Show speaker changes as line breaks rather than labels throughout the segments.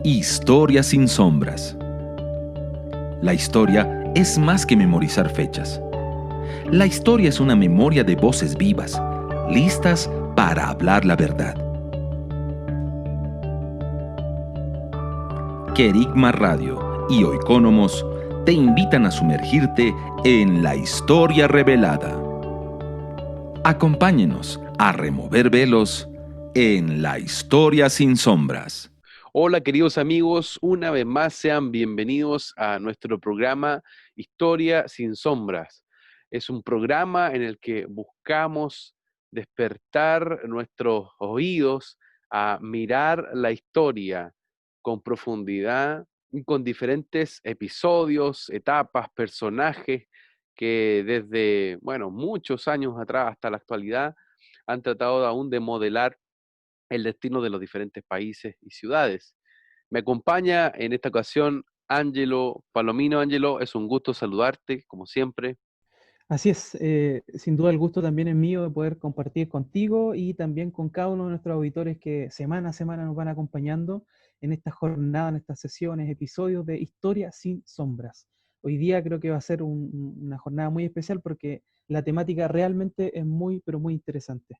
Historia sin sombras. La historia es más que memorizar fechas. La historia es una memoria de voces vivas, listas para hablar la verdad. Querigma Radio y Oikonomos te invitan a sumergirte en la historia revelada. Acompáñenos a remover velos en la historia sin sombras.
Hola queridos amigos, una vez más sean bienvenidos a nuestro programa Historia sin Sombras. Es un programa en el que buscamos despertar nuestros oídos a mirar la historia con profundidad y con diferentes episodios, etapas, personajes que desde, muchos años atrás hasta la actualidad han tratado aún de modelar el destino de los diferentes países y ciudades. Me acompaña en esta ocasión Ángelo Palomino. Ángelo, es un gusto saludarte, como siempre.
Así es, sin duda el gusto también es mío de poder compartir contigo y también con cada uno de nuestros auditores que semana a semana nos van acompañando en esta jornada, en estas sesiones, episodios de Historia sin Sombras. Hoy día creo que va a ser una jornada muy especial porque la temática realmente es muy, pero muy interesante.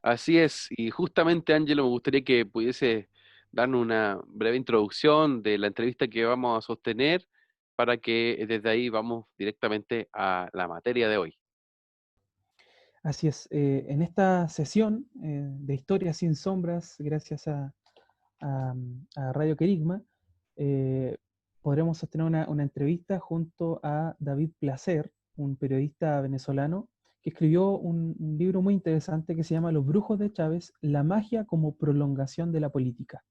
Así es, y justamente Ángelo, me gustaría que pudiese darnos una breve introducción de la entrevista que vamos a sostener para que desde ahí vamos directamente a la materia de hoy.
Así es, en esta sesión de Historia sin Sombras, gracias a Radio Querigma, podremos sostener una entrevista junto a David Placer, un periodista venezolano, que escribió un libro muy interesante que se llama Los Brujos de Chávez, la magia como prolongación de la política.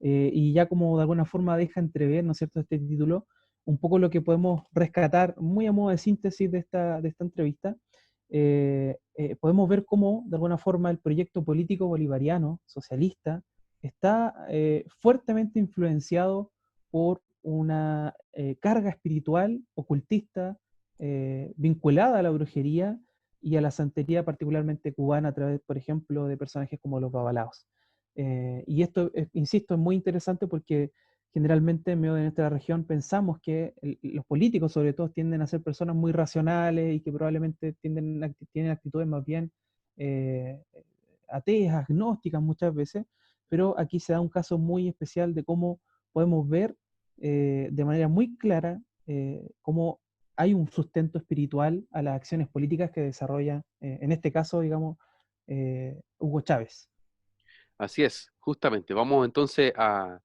Y ya como de alguna forma deja entrever, ¿no es cierto?, este título, un poco lo que podemos rescatar, muy a modo de síntesis de esta entrevista. Podemos ver cómo, de alguna forma, el proyecto político bolivariano, socialista, está fuertemente influenciado por una carga espiritual, ocultista, vinculada a la brujería y a la santería particularmente cubana a través, por ejemplo, de personajes como los babalaos. Y esto, insisto, es muy interesante porque generalmente en medio de nuestra región pensamos que los políticos sobre todo tienden a ser personas muy racionales y que probablemente tienen actitudes más bien ateas, agnósticas muchas veces, pero aquí se da un caso muy especial de cómo podemos ver de manera muy clara cómo hay un sustento espiritual a las acciones políticas que desarrolla, en este caso, digamos, Hugo Chávez.
Así es, justamente. Vamos entonces a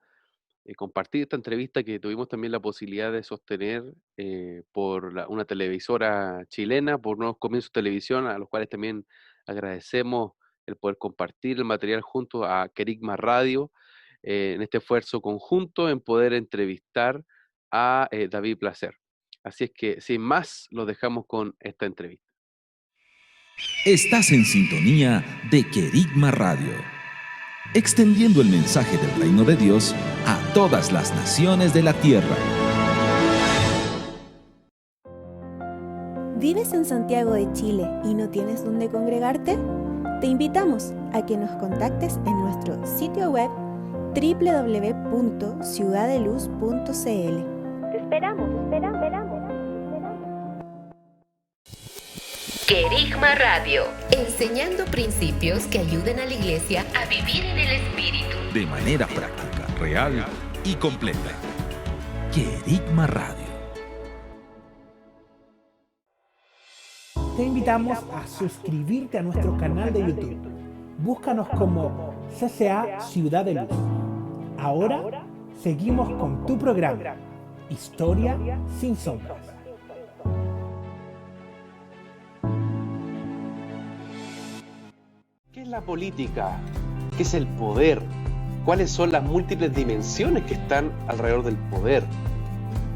compartir esta entrevista que tuvimos también la posibilidad de sostener por una televisora chilena, por Nuevos Comienzos Televisión, a los cuales también agradecemos el poder compartir el material junto a Querigma Radio, en este esfuerzo conjunto en poder entrevistar a David Placer. Así es que, sin más, los dejamos con esta entrevista.
Estás en sintonía de Querigma Radio, extendiendo el mensaje del reino de Dios a todas las naciones de la tierra.
¿Vives en Santiago de Chile y no tienes dónde congregarte? Te invitamos a que nos contactes en nuestro sitio web www.ciudadeluz.cl. Te esperamos.
Querigma Radio, enseñando principios que ayuden a la iglesia a vivir en el Espíritu.
De manera práctica, real y completa. Querigma Radio.
Te invitamos a suscribirte a nuestro canal de YouTube. Búscanos como CCA Ciudad de Luz. Ahora seguimos con tu programa, Historia sin Sombras.
¿Qué es la política? ¿Qué es el poder? ¿Cuáles son las múltiples dimensiones que están alrededor del poder?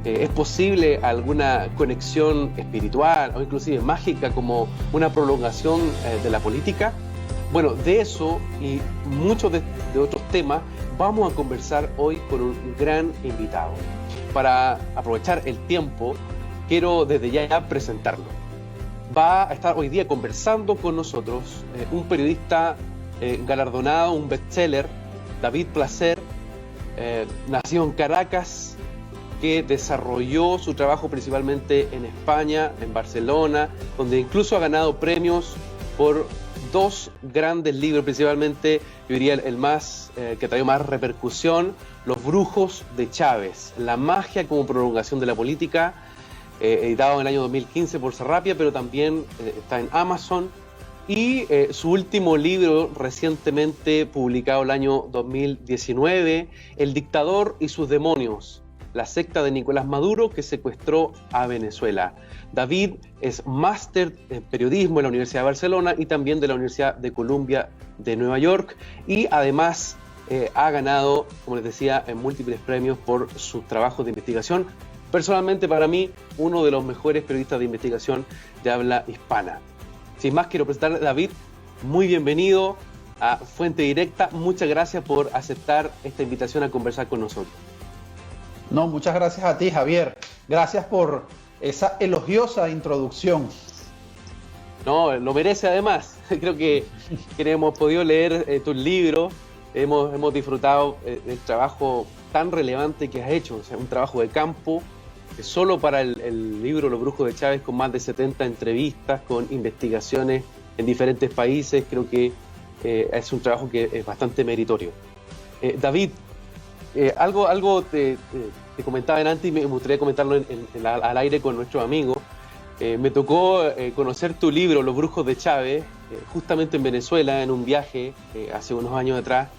¿Es posible alguna conexión espiritual o inclusive mágica como una prolongación de la política? Bueno, de eso y muchos de otros temas vamos a conversar hoy con un gran invitado. Para aprovechar el tiempo, quiero desde ya presentarlo. Va a estar hoy día conversando con nosotros un periodista galardonado, un bestseller, David Placer, nacido en Caracas, que desarrolló su trabajo principalmente en España, en Barcelona, donde incluso ha ganado premios por 2 grandes libros, principalmente, yo diría el más que ha traído más repercusión, Los brujos de Chávez, la magia como prolongación de la política, editado en el año 2015 por Sarrapia, pero también está en Amazon. Y su último libro, recientemente publicado el año 2019, El dictador y sus demonios, la secta de Nicolás Maduro que secuestró a Venezuela. David es máster en periodismo en la Universidad de Barcelona y también de la Universidad de Columbia de Nueva York, y además ha ganado, como les decía, en múltiples premios por sus trabajos de investigación. Personalmente, para mí, uno de los mejores periodistas de investigación de habla hispana. Sin más, quiero presentar a David. Muy bienvenido a Fuente Directa. Muchas gracias por aceptar esta invitación a conversar con nosotros.
No, muchas gracias a ti, Javier. Gracias por esa elogiosa introducción.
No, lo merece además. Creo que quienes hemos podido leer tus libros, hemos disfrutado del trabajo tan relevante que has hecho. O sea, un trabajo de campo. Solo para el libro Los brujos de Chávez, con más de 70 entrevistas, con investigaciones en diferentes países, creo que es un trabajo que es bastante meritorio. David, algo te comentaba antes y me gustaría comentarlo al aire con nuestros amigos. Me tocó conocer tu libro Los brujos de Chávez, justamente en Venezuela, en un viaje hace unos años atrás,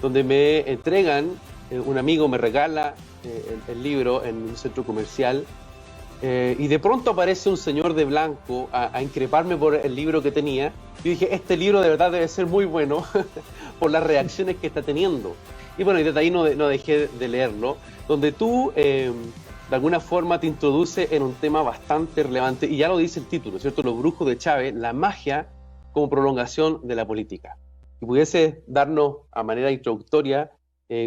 donde me entregan, un amigo me regala el libro en un centro comercial, y de pronto aparece un señor de blanco a increparme por el libro que tenía. Yo dije, este libro de verdad debe ser muy bueno por las reacciones que está teniendo. Y bueno, y desde ahí no dejé de leerlo, donde tú de alguna forma te introduces en un tema bastante relevante, y ya lo dice el título, ¿cierto? Los brujos de Chávez, la magia como prolongación de la política. Si pudiese darnos a manera introductoria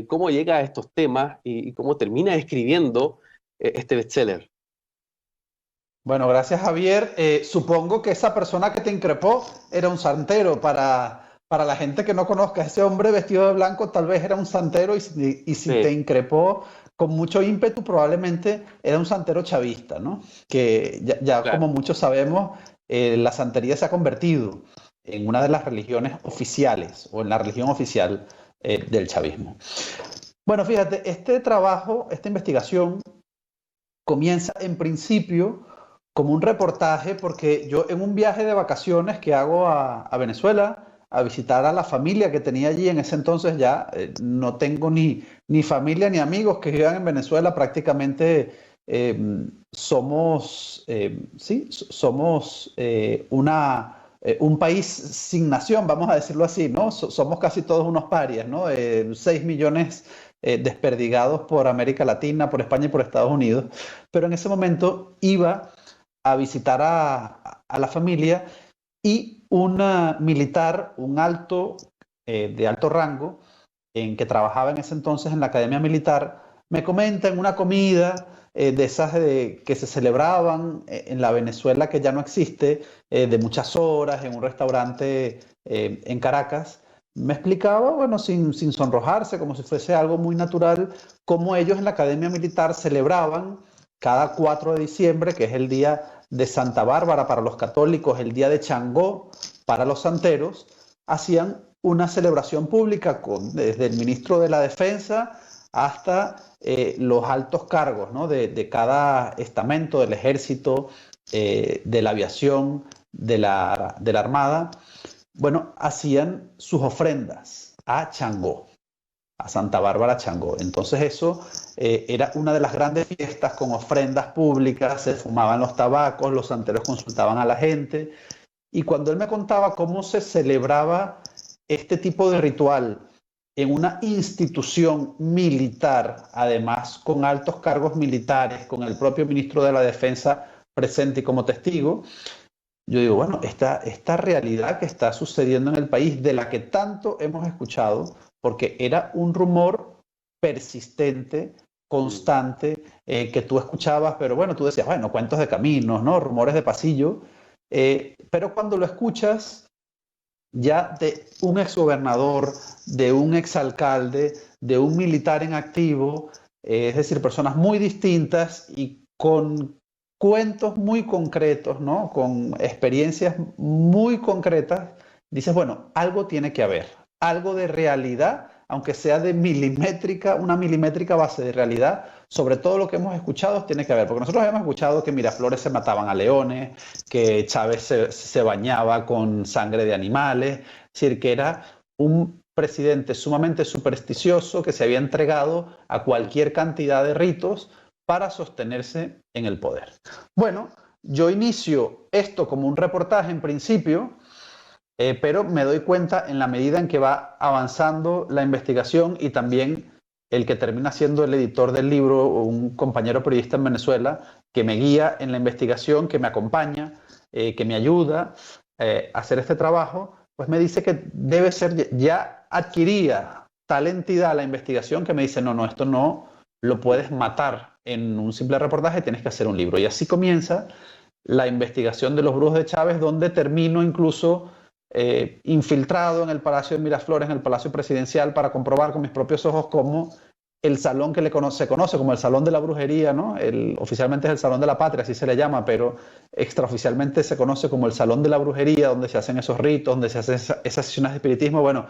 cómo llega a estos temas y cómo termina escribiendo este bestseller.
Bueno, gracias, Javier. Supongo que esa persona que te increpó era un santero. Para la gente que no conozca, ese hombre vestido de blanco tal vez era un santero, y si
Sí.
te increpó con mucho ímpetu, probablemente era un santero chavista, ¿no? Que ya
Claro.
como muchos sabemos, la santería se ha convertido en una de las religiones oficiales, o en la religión oficial del chavismo. Bueno, fíjate, este trabajo, esta investigación, comienza en principio como un reportaje, porque yo, en un viaje de vacaciones que hago a Venezuela, a visitar a la familia que tenía allí en ese entonces, ya no tengo ni familia ni amigos que vivan en Venezuela. Prácticamente somos un país sin nación, vamos a decirlo así, ¿no? Somos casi todos unos parias, ¿no? 6 millones desperdigados por América Latina, por España y por Estados Unidos. Pero en ese momento iba a visitar a la familia, y una militar, un alto, de alto rango, que trabajaba en ese entonces en la Academia Militar, me comenta en una comida de esas que se celebraban en la Venezuela que ya no existe, de muchas horas, en un restaurante en Caracas. Me explicaba, bueno, sin sonrojarse, como si fuese algo muy natural, cómo ellos en la Academia Militar celebraban cada 4 de diciembre, que es el día de Santa Bárbara para los católicos, el día de Changó para los santeros, hacían una celebración pública desde el ministro de la Defensa hasta los altos cargos, ¿no? de cada estamento del ejército, de la aviación, de la Armada. Bueno, hacían sus ofrendas a Changó, a Santa Bárbara Changó. Entonces eso era una de las grandes fiestas con ofrendas públicas, se fumaban los tabacos, los santeros consultaban a la gente. Y cuando él me contaba cómo se celebraba este tipo de ritual en una institución militar, además con altos cargos militares, con el propio ministro de la Defensa presente y como testigo, yo digo, bueno, esta realidad que está sucediendo en el país, de la que tanto hemos escuchado, porque era un rumor persistente, constante, que tú escuchabas, pero bueno, tú decías, bueno, cuentos de caminos, ¿no? Rumores de pasillo, pero cuando lo escuchas ya de un exgobernador, de un exalcalde, de un militar en activo, es decir, personas muy distintas y con cuentos muy concretos, ¿no? Con experiencias muy concretas, dices, bueno, algo tiene que haber, algo de realidad, aunque sea de milimétrica, una milimétrica base de realidad, sobre todo lo que hemos escuchado tiene que haber, porque nosotros habíamos escuchado que Miraflores se mataban a leones, que Chávez se bañaba con sangre de animales, es decir, que era un presidente sumamente supersticioso que se había entregado a cualquier cantidad de ritos para sostenerse en el poder. Bueno, yo inicio esto como un reportaje en principio, pero me doy cuenta en la medida en que va avanzando la investigación y también el que termina siendo el editor del libro, un compañero periodista en Venezuela, que me guía en la investigación, que me acompaña, que me ayuda a hacer este trabajo, pues me dice que debe ser, ya adquiría tal entidad la investigación que me dice, no, esto no lo puedes matar en un simple reportaje, tienes que hacer un libro. Y así comienza la investigación de los brujos de Chávez, donde termino incluso infiltrado en el Palacio de Miraflores, en el Palacio Presidencial, para comprobar con mis propios ojos cómo el salón que se conoce como el Salón de la Brujería, ¿no? Oficialmente es el Salón de la Patria, así se le llama, pero extraoficialmente se conoce como el Salón de la Brujería, donde se hacen esos ritos, donde se hacen esas sesiones de espiritismo. Bueno,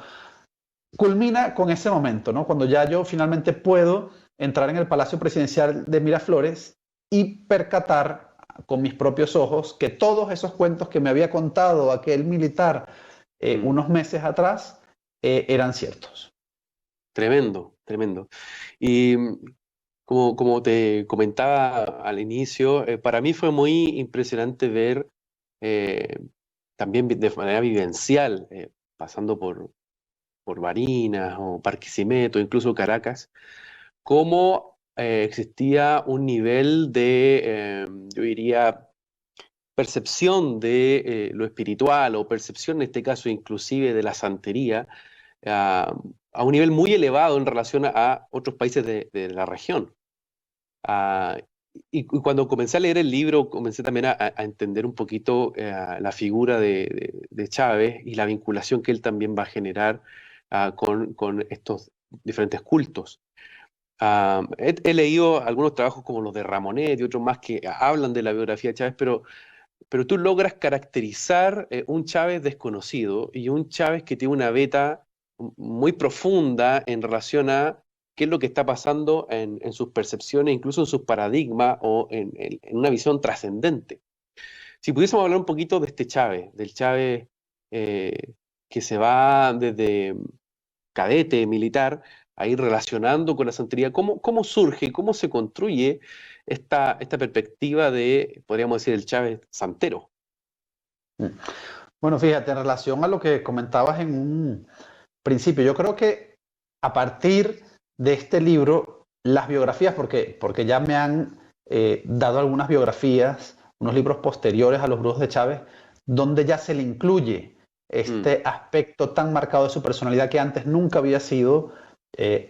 culmina con ese momento, ¿no? Cuando ya yo finalmente puedo entrar en el Palacio Presidencial de Miraflores y percatar con mis propios ojos que todos esos cuentos que me había contado aquel militar unos meses atrás eran ciertos.
Tremendo, tremendo. Y como te comentaba al inicio, para mí fue muy impresionante ver también de manera vivencial, pasando por Barinas o Barquisimeto, incluso Caracas, cómo existía un nivel de, yo diría, percepción de lo espiritual o percepción, en este caso, inclusive de la santería, a un nivel muy elevado en relación a otros países de la región. Y cuando comencé a leer el libro, comencé también a entender un poquito la figura de Chávez y la vinculación que él también va a generar con estos diferentes cultos. He leído algunos trabajos como los de Ramonet y otros más que hablan de la biografía de Chávez, pero tú logras caracterizar un Chávez desconocido y un Chávez que tiene una beta muy profunda en relación a qué es lo que está pasando en sus percepciones, incluso en sus paradigmas o en una visión trascendente. Si pudiésemos hablar un poquito de este Chávez, del Chávez que se va desde cadete militar a ir relacionando con la santería, ¿cómo surge, cómo se construye esta perspectiva de, podríamos decir, el Chávez santero?
Bueno, fíjate, en relación a lo que comentabas en un principio, yo creo que a partir de este libro, las biografías, porque ya me han dado algunas biografías, unos libros posteriores a los brujos de Chávez, donde ya se le incluye este aspecto tan marcado de su personalidad que antes nunca había sido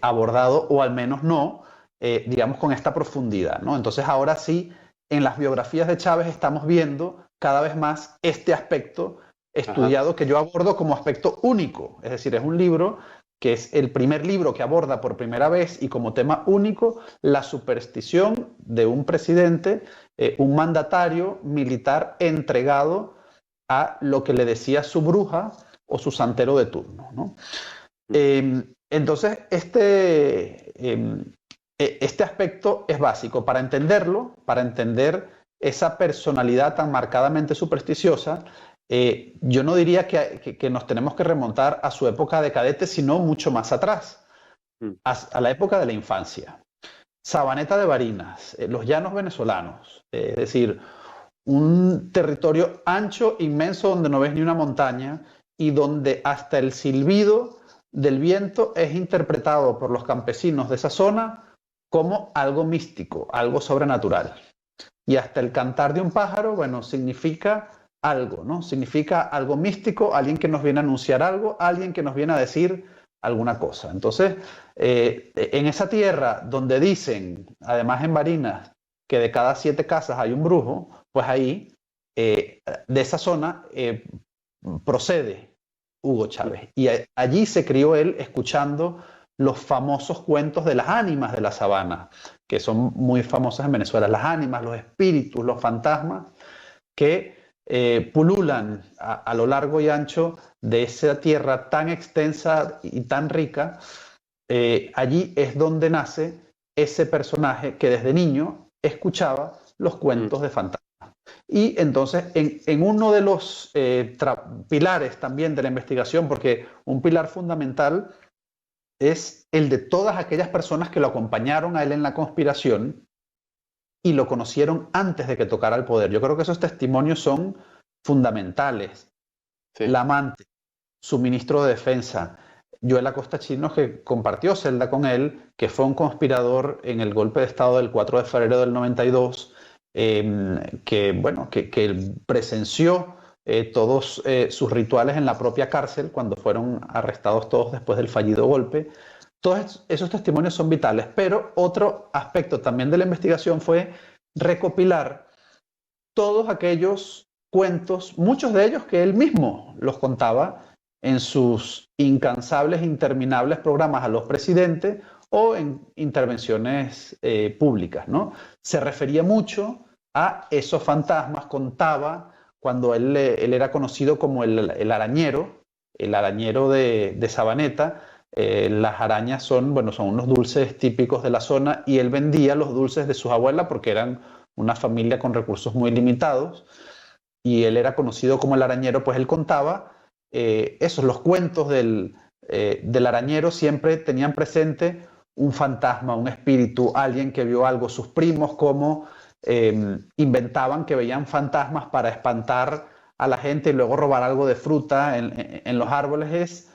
abordado, o al menos no, digamos, con esta profundidad, ¿no? Entonces ahora sí, en las biografías de Chávez estamos viendo cada vez más este aspecto estudiado, que yo abordo como aspecto único, es decir, es un libro que es el primer libro que aborda por primera vez y como tema único la superstición de un presidente, un mandatario militar entregado a lo que le decía su bruja o su santero de turno, ¿no? Entonces, este aspecto es básico para entenderlo, para entender esa personalidad tan marcadamente supersticiosa. Yo no diría que nos tenemos que remontar a su época de cadete, sino mucho más atrás, a la época de la infancia. Sabaneta de Barinas, los llanos venezolanos, es decir, un territorio ancho, inmenso, donde no ves ni una montaña y donde hasta el silbido del viento es interpretado por los campesinos de esa zona como algo místico, algo sobrenatural. Y hasta el cantar de un pájaro, bueno, significa algo, ¿no? Significa algo místico, alguien que nos viene a anunciar algo, alguien que nos viene a decir alguna cosa. Entonces, en esa tierra donde dicen, además en Barinas, que de cada 7 casas hay un brujo, pues ahí, de esa zona, procede Hugo Chávez. Y allí se crió él escuchando los famosos cuentos de las ánimas de la sabana, que son muy famosas en Venezuela. Las ánimas, los espíritus, los fantasmas que pululan a lo largo y ancho de esa tierra tan extensa y tan rica. Allí es donde nace ese personaje que desde niño escuchaba los cuentos de fantasmas. Y entonces, en uno de los pilares también de la investigación, porque un pilar fundamental es el de todas aquellas personas que lo acompañaron a él en la conspiración y lo conocieron antes de que tocara el poder. Yo creo que esos testimonios son fundamentales.
Sí.
La amante, su ministro de Defensa, Joel Acosta Chirnos, que compartió celda con él, que fue un conspirador en el golpe de Estado del 4 de febrero del 92, que presenció todos sus rituales en la propia cárcel cuando fueron arrestados todos después del fallido golpe. Todos esos testimonios son vitales, pero otro aspecto también de la investigación fue recopilar todos aquellos cuentos, muchos de ellos que él mismo los contaba en sus incansables, interminables programas a los presidentes o en intervenciones públicas, ¿no? Se refería mucho a esos fantasmas, contaba cuando él era conocido como el arañero de Sabaneta. Las arañas son unos dulces típicos de la zona y él vendía los dulces de sus abuelas porque eran una familia con recursos muy limitados y él era conocido como el arañero. Pues él contaba los cuentos del arañero siempre tenían presente un fantasma, un espíritu, alguien que vio algo. Sus primos como inventaban que veían fantasmas para espantar a la gente y luego robar algo de fruta en los árboles. Es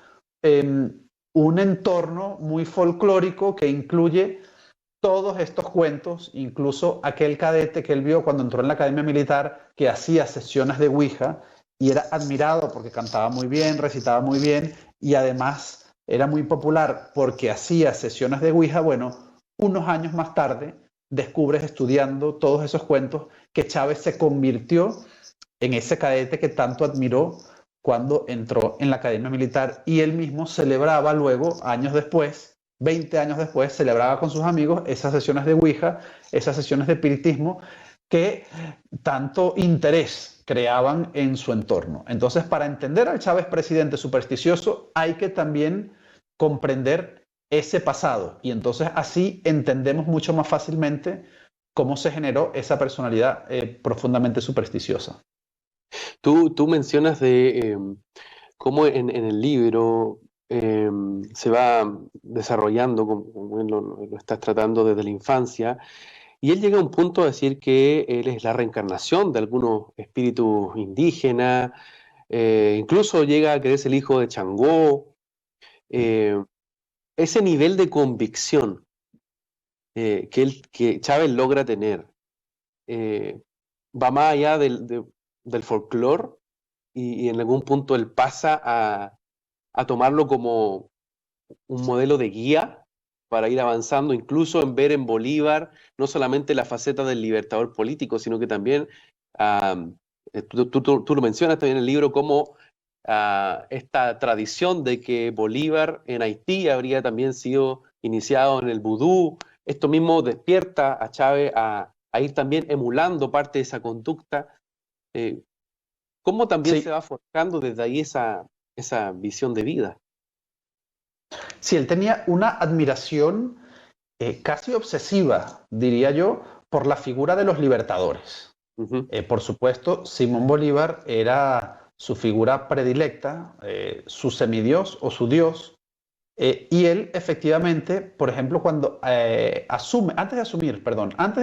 un entorno muy folclórico que incluye todos estos cuentos, incluso aquel cadete que él vio cuando entró en la Academia Militar que hacía sesiones de Ouija y era admirado porque cantaba muy bien, recitaba muy bien y además era muy popular porque hacía sesiones de Ouija. Bueno, unos años más tarde descubres estudiando todos esos cuentos que Chávez se convirtió en ese cadete que tanto admiró cuando entró en la Academia Militar y él mismo celebraba luego, años después, 20 años después, celebraba con sus amigos esas sesiones de Ouija, esas sesiones de espiritismo que tanto interés creaban en su entorno. Entonces, para entender al Chávez presidente supersticioso hay que también comprender ese pasado y entonces así entendemos mucho más fácilmente cómo se generó esa personalidad profundamente supersticiosa.
Tú mencionas de cómo en el libro se va desarrollando, como él lo estás tratando desde la infancia, y él llega a un punto a decir que él es la reencarnación de algunos espíritus indígenas, incluso llega a creerse el hijo de Changó. Ese nivel de convicción que Chávez logra tener va más allá del folclore y en algún punto él pasa a tomarlo como un modelo de guía para ir avanzando, incluso en ver en Bolívar no solamente la faceta del libertador político, sino que también, tú lo mencionas también en el libro, como esta tradición de que Bolívar en Haití habría también sido iniciado en el vudú. Esto mismo despierta a Chávez a ir también emulando parte de esa conducta. ¿Cómo también se va forjando desde ahí esa visión de vida?
Sí, él tenía una admiración casi obsesiva, diría yo, por la figura de los libertadores.
Uh-huh.
Por supuesto, Simón Bolívar era su figura predilecta, su semidios o su dios, y él efectivamente, por ejemplo, cuando antes de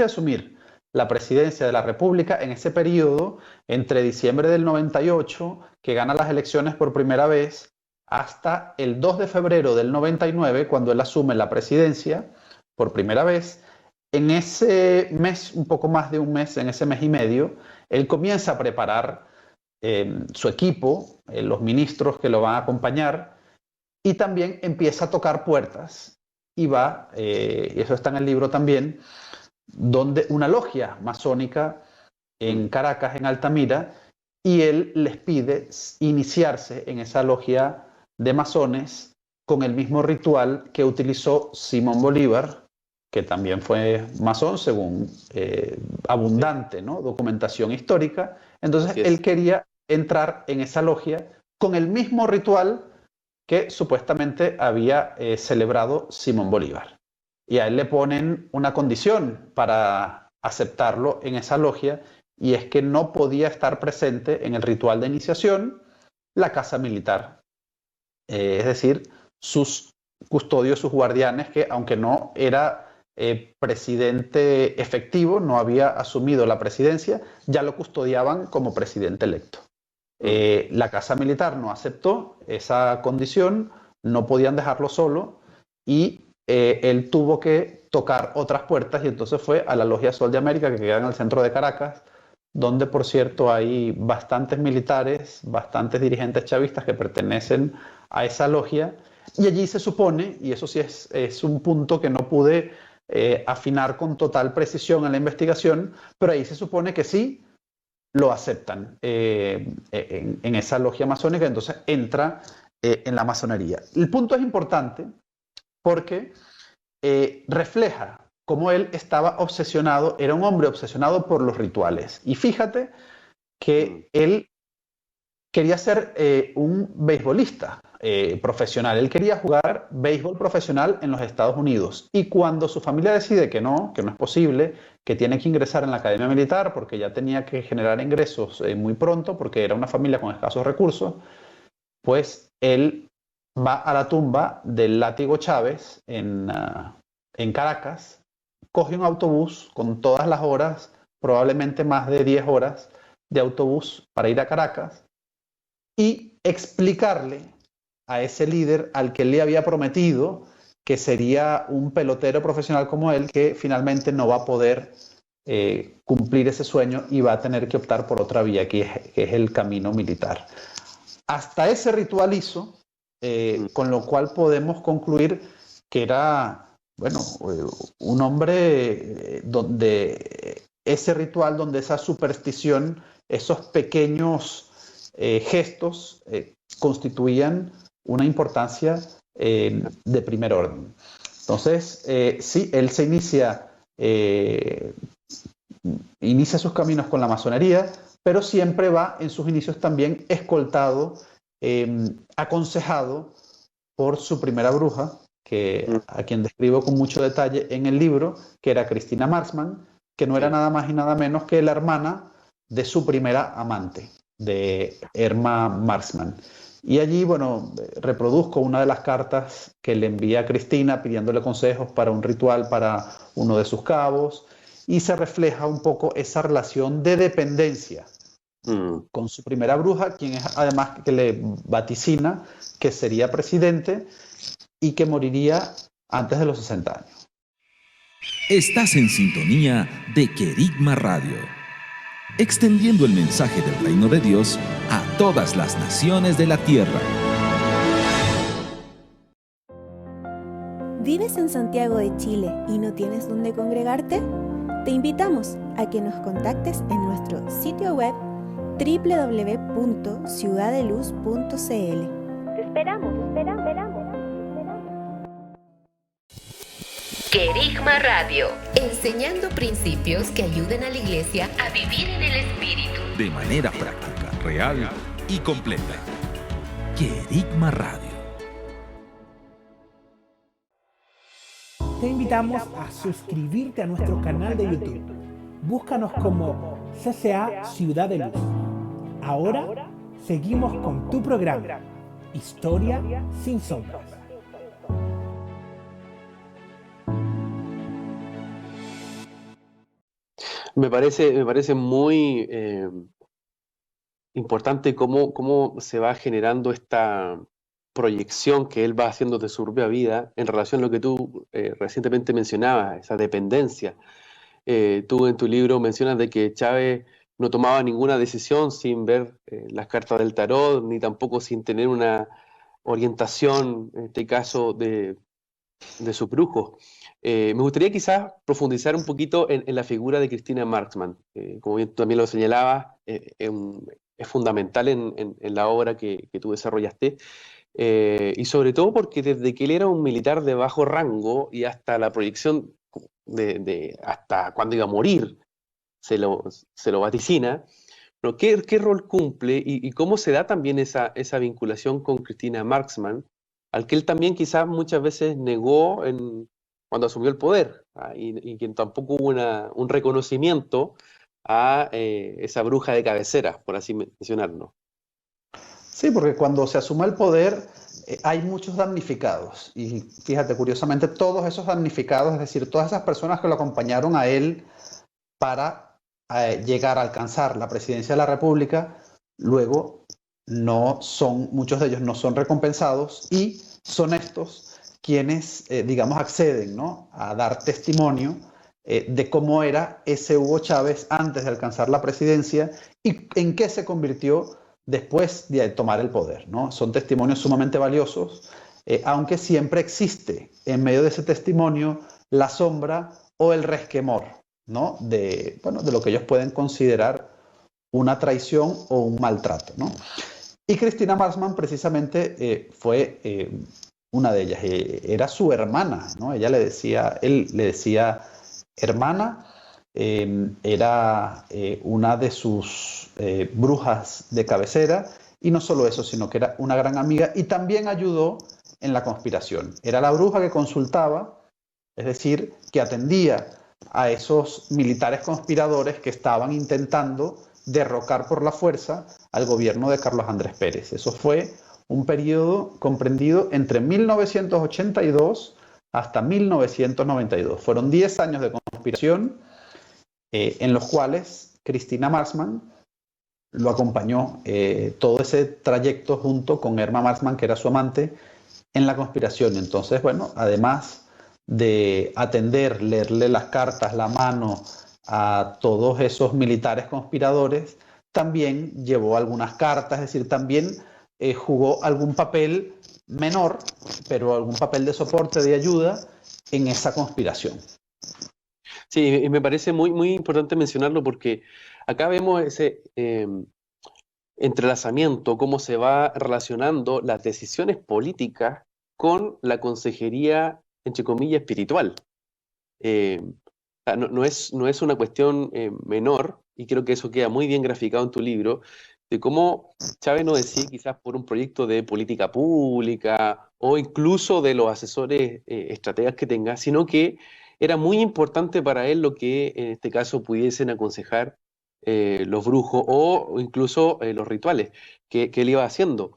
asumir la presidencia de la República, en ese periodo, entre diciembre del 98, que gana las elecciones por primera vez, hasta el 2 de febrero del 99, cuando él asume la presidencia por primera vez, en ese mes, un poco más de un mes, en ese mes y medio, él comienza a preparar su equipo, los ministros que lo van a acompañar, y también empieza a tocar puertas, y va, y eso está en el libro también, donde una logia masónica en Caracas, en Altamira, y él les pide iniciarse en esa logia de masones con el mismo ritual que utilizó Simón Bolívar, que también fue masón según abundante, ¿no?, documentación histórica. Entonces él quería entrar en esa logia con el mismo ritual que supuestamente había celebrado Simón Bolívar. Y a él le ponen una condición para aceptarlo en esa logia, y es que no podía estar presente en el ritual de iniciación la casa militar. Es decir, sus custodios, sus guardianes, que aunque no era presidente efectivo, no había asumido la presidencia, ya lo custodiaban como presidente electo. La casa militar no aceptó esa condición, no podían dejarlo solo, y él tuvo que tocar otras puertas, y entonces fue a la Logia Sol de América, que queda en el centro de Caracas, donde por cierto hay bastantes militares, bastantes dirigentes chavistas que pertenecen a esa logia, y allí se supone, y eso sí es un punto que no pude afinar con total precisión en la investigación, pero ahí se supone que sí lo aceptan en esa logia masónica, entonces entra en la masonería. El punto es importante porque refleja cómo él estaba obsesionado, era un hombre obsesionado por los rituales. Y fíjate que él quería ser un beisbolista profesional. Él quería jugar béisbol profesional en los Estados Unidos. Y cuando su familia decide que no es posible, que tiene que ingresar en la academia militar porque ya tenía que generar ingresos muy pronto, porque era una familia con escasos recursos, pues él va a la tumba del Látigo Chávez en Caracas, coge un autobús con todas las horas, probablemente más de 10 horas de autobús para ir a Caracas y explicarle a ese líder al que le había prometido que sería un pelotero profesional como él, que finalmente no va a poder cumplir ese sueño y va a tener que optar por otra vía, que es el camino militar. Hasta ese ritual hizo, con lo cual podemos concluir que era, bueno, un hombre donde ese ritual, donde esa superstición, esos pequeños gestos constituían una importancia de primer orden. Entonces, sí, él se inicia sus caminos con la masonería, pero siempre va en sus inicios también escoltado, aconsejado por su primera bruja, a quien describo con mucho detalle en el libro, que era Cristina Marxman, que no era nada más y nada menos que la hermana de su primera amante, de Irma Marxman. Y allí, bueno, reproduzco una de las cartas que le envía a Cristina pidiéndole consejos para un ritual para uno de sus cabos, y se refleja un poco esa relación de dependencia con su primera bruja, quien es además que le vaticina que sería presidente y que moriría antes de los 60 años.
Estás en sintonía de Querigma Radio, extendiendo el mensaje del reino de Dios a todas las naciones de la tierra.
¿Vives en Santiago de Chile y no tienes dónde congregarte? Te invitamos a que nos contactes en nuestro sitio web www.ciudadeluz.cl. Te esperamos.
Querigma Radio, enseñando principios que ayuden a la iglesia a vivir en el Espíritu.
De manera práctica, real y completa. Querigma Radio.
Te invitamos a suscribirte a nuestro canal de YouTube. Búscanos como CCA Ciudad de Luz. Ahora seguimos con tu programa, Historia sin Sombras.
Me parece muy importante cómo se va generando esta proyección que él va haciendo de su propia vida en relación a lo que tú recientemente mencionabas, esa dependencia. Tú en tu libro mencionas de que Chávez no tomaba ninguna decisión sin ver las cartas del tarot, ni tampoco sin tener una orientación, en este caso, de su brujo. Me gustaría quizás profundizar un poquito en la figura de Cristina Marxman. Como bien tú también lo señalabas, es es fundamental en la obra que tú desarrollaste, y sobre todo porque desde que él era un militar de bajo rango y hasta la proyección hasta cuando iba a morir, se lo vaticina, ¿no? ¿Qué rol cumple y cómo se da también esa vinculación con Cristina Marxman, al que él también quizás muchas veces negó cuando asumió el poder, y quien tampoco hubo un reconocimiento a esa bruja de cabecera, por así mencionarlo?
Sí, porque cuando se asume el poder hay muchos damnificados. Y fíjate, curiosamente, todos esos damnificados, es decir, todas esas personas que lo acompañaron a él para llegar a alcanzar la presidencia de la República, luego muchos de ellos no son recompensados y son estos quienes, digamos, acceden, ¿no?, a dar testimonio de cómo era ese Hugo Chávez antes de alcanzar la presidencia y en qué se convirtió después de tomar el poder, ¿no? Son testimonios sumamente valiosos, aunque siempre existe en medio de ese testimonio la sombra o el resquemor, ¿no?, de lo que ellos pueden considerar una traición o un maltrato, ¿no? Y Cristina Marxman precisamente fue una de ellas. Era su hermana, ¿no? Él le decía hermana. Era una de sus brujas de cabecera, y no solo eso, sino que era una gran amiga y también ayudó en la conspiración. Era la bruja que consultaba, es decir, que atendía a esos militares conspiradores que estaban intentando derrocar por la fuerza al gobierno de Carlos Andrés Pérez. Eso fue un periodo comprendido entre 1982 hasta 1992. Fueron 10 años de conspiración en los cuales Cristina Marxman lo acompañó todo ese trayecto junto con Erma Marxman, que era su amante, en la conspiración. Entonces, bueno, además de atender, leerle las cartas, la mano a todos esos militares conspiradores, también llevó algunas cartas, es decir, también jugó algún papel menor, pero algún papel de soporte, de ayuda en esa conspiración.
Sí, y me parece muy, muy importante mencionarlo porque acá vemos ese entrelazamiento, cómo se va relacionando las decisiones políticas con la consejería, entre comillas, espiritual. No es una cuestión menor, y creo que eso queda muy bien graficado en tu libro, de cómo Chávez no decía quizás por un proyecto de política pública o incluso de los asesores estrategas que tenga, sino que era muy importante para él lo que en este caso pudiesen aconsejar los brujos o incluso los rituales que él iba haciendo.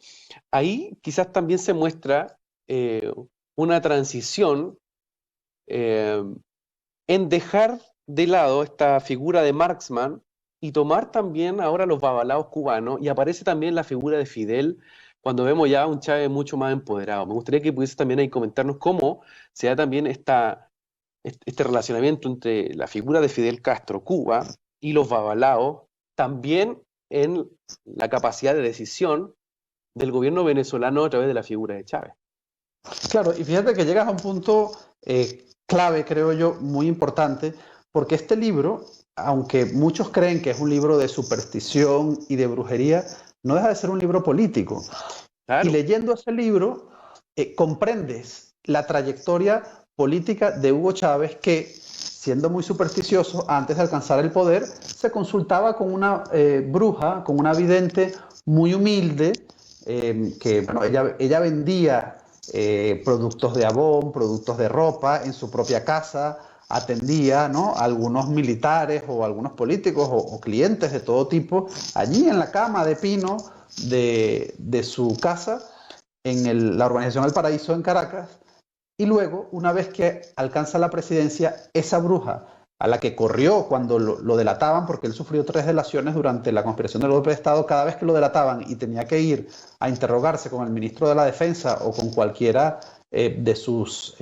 Ahí quizás también se muestra una transición en dejar de lado esta figura de Marxman y tomar también ahora los babalaos cubanos, y aparece también la figura de Fidel cuando vemos ya a un Chávez mucho más empoderado. Me gustaría que pudiese también ahí comentarnos cómo se da también este relacionamiento entre la figura de Fidel Castro, Cuba, y los babalaos, también en la capacidad de decisión del gobierno venezolano a través de la figura de Chávez.
Claro, y fíjate que llegas a un punto clave, creo yo, muy importante, porque este libro, aunque muchos creen que es un libro de superstición y de brujería, no deja de ser un libro político. Claro. Y leyendo ese libro, comprendes la trayectoria política de Hugo Chávez, que, siendo muy supersticioso, antes de alcanzar el poder, se consultaba con una bruja, con una vidente muy humilde, que bueno, ella vendía productos de Avon, productos de ropa en su propia casa, atendía, ¿no?, a algunos militares o algunos políticos o clientes de todo tipo allí en la cama de pino de su casa en la urbanización El Paraíso en Caracas. Y luego, una vez que alcanza la presidencia, esa bruja a la que corrió cuando lo delataban, porque él sufrió 3 delaciones durante la conspiración del golpe de Estado, cada vez que lo delataban y tenía que ir a interrogarse con el ministro de la Defensa o con cualquiera de sus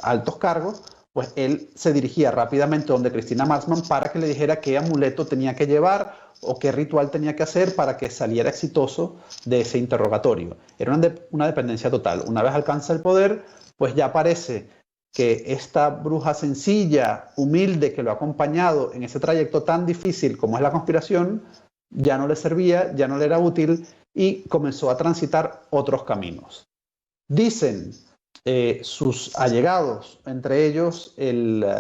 altos cargos, pues él se dirigía rápidamente donde Cristina Marxman para que le dijera qué amuleto tenía que llevar o qué ritual tenía que hacer para que saliera exitoso de ese interrogatorio. Era una dependencia total. Una vez alcanza el poder, pues ya parece que esta bruja sencilla, humilde, que lo ha acompañado en ese trayecto tan difícil como es la conspiración, ya no le servía, ya no le era útil y comenzó a transitar otros caminos. Dicen sus allegados, entre ellos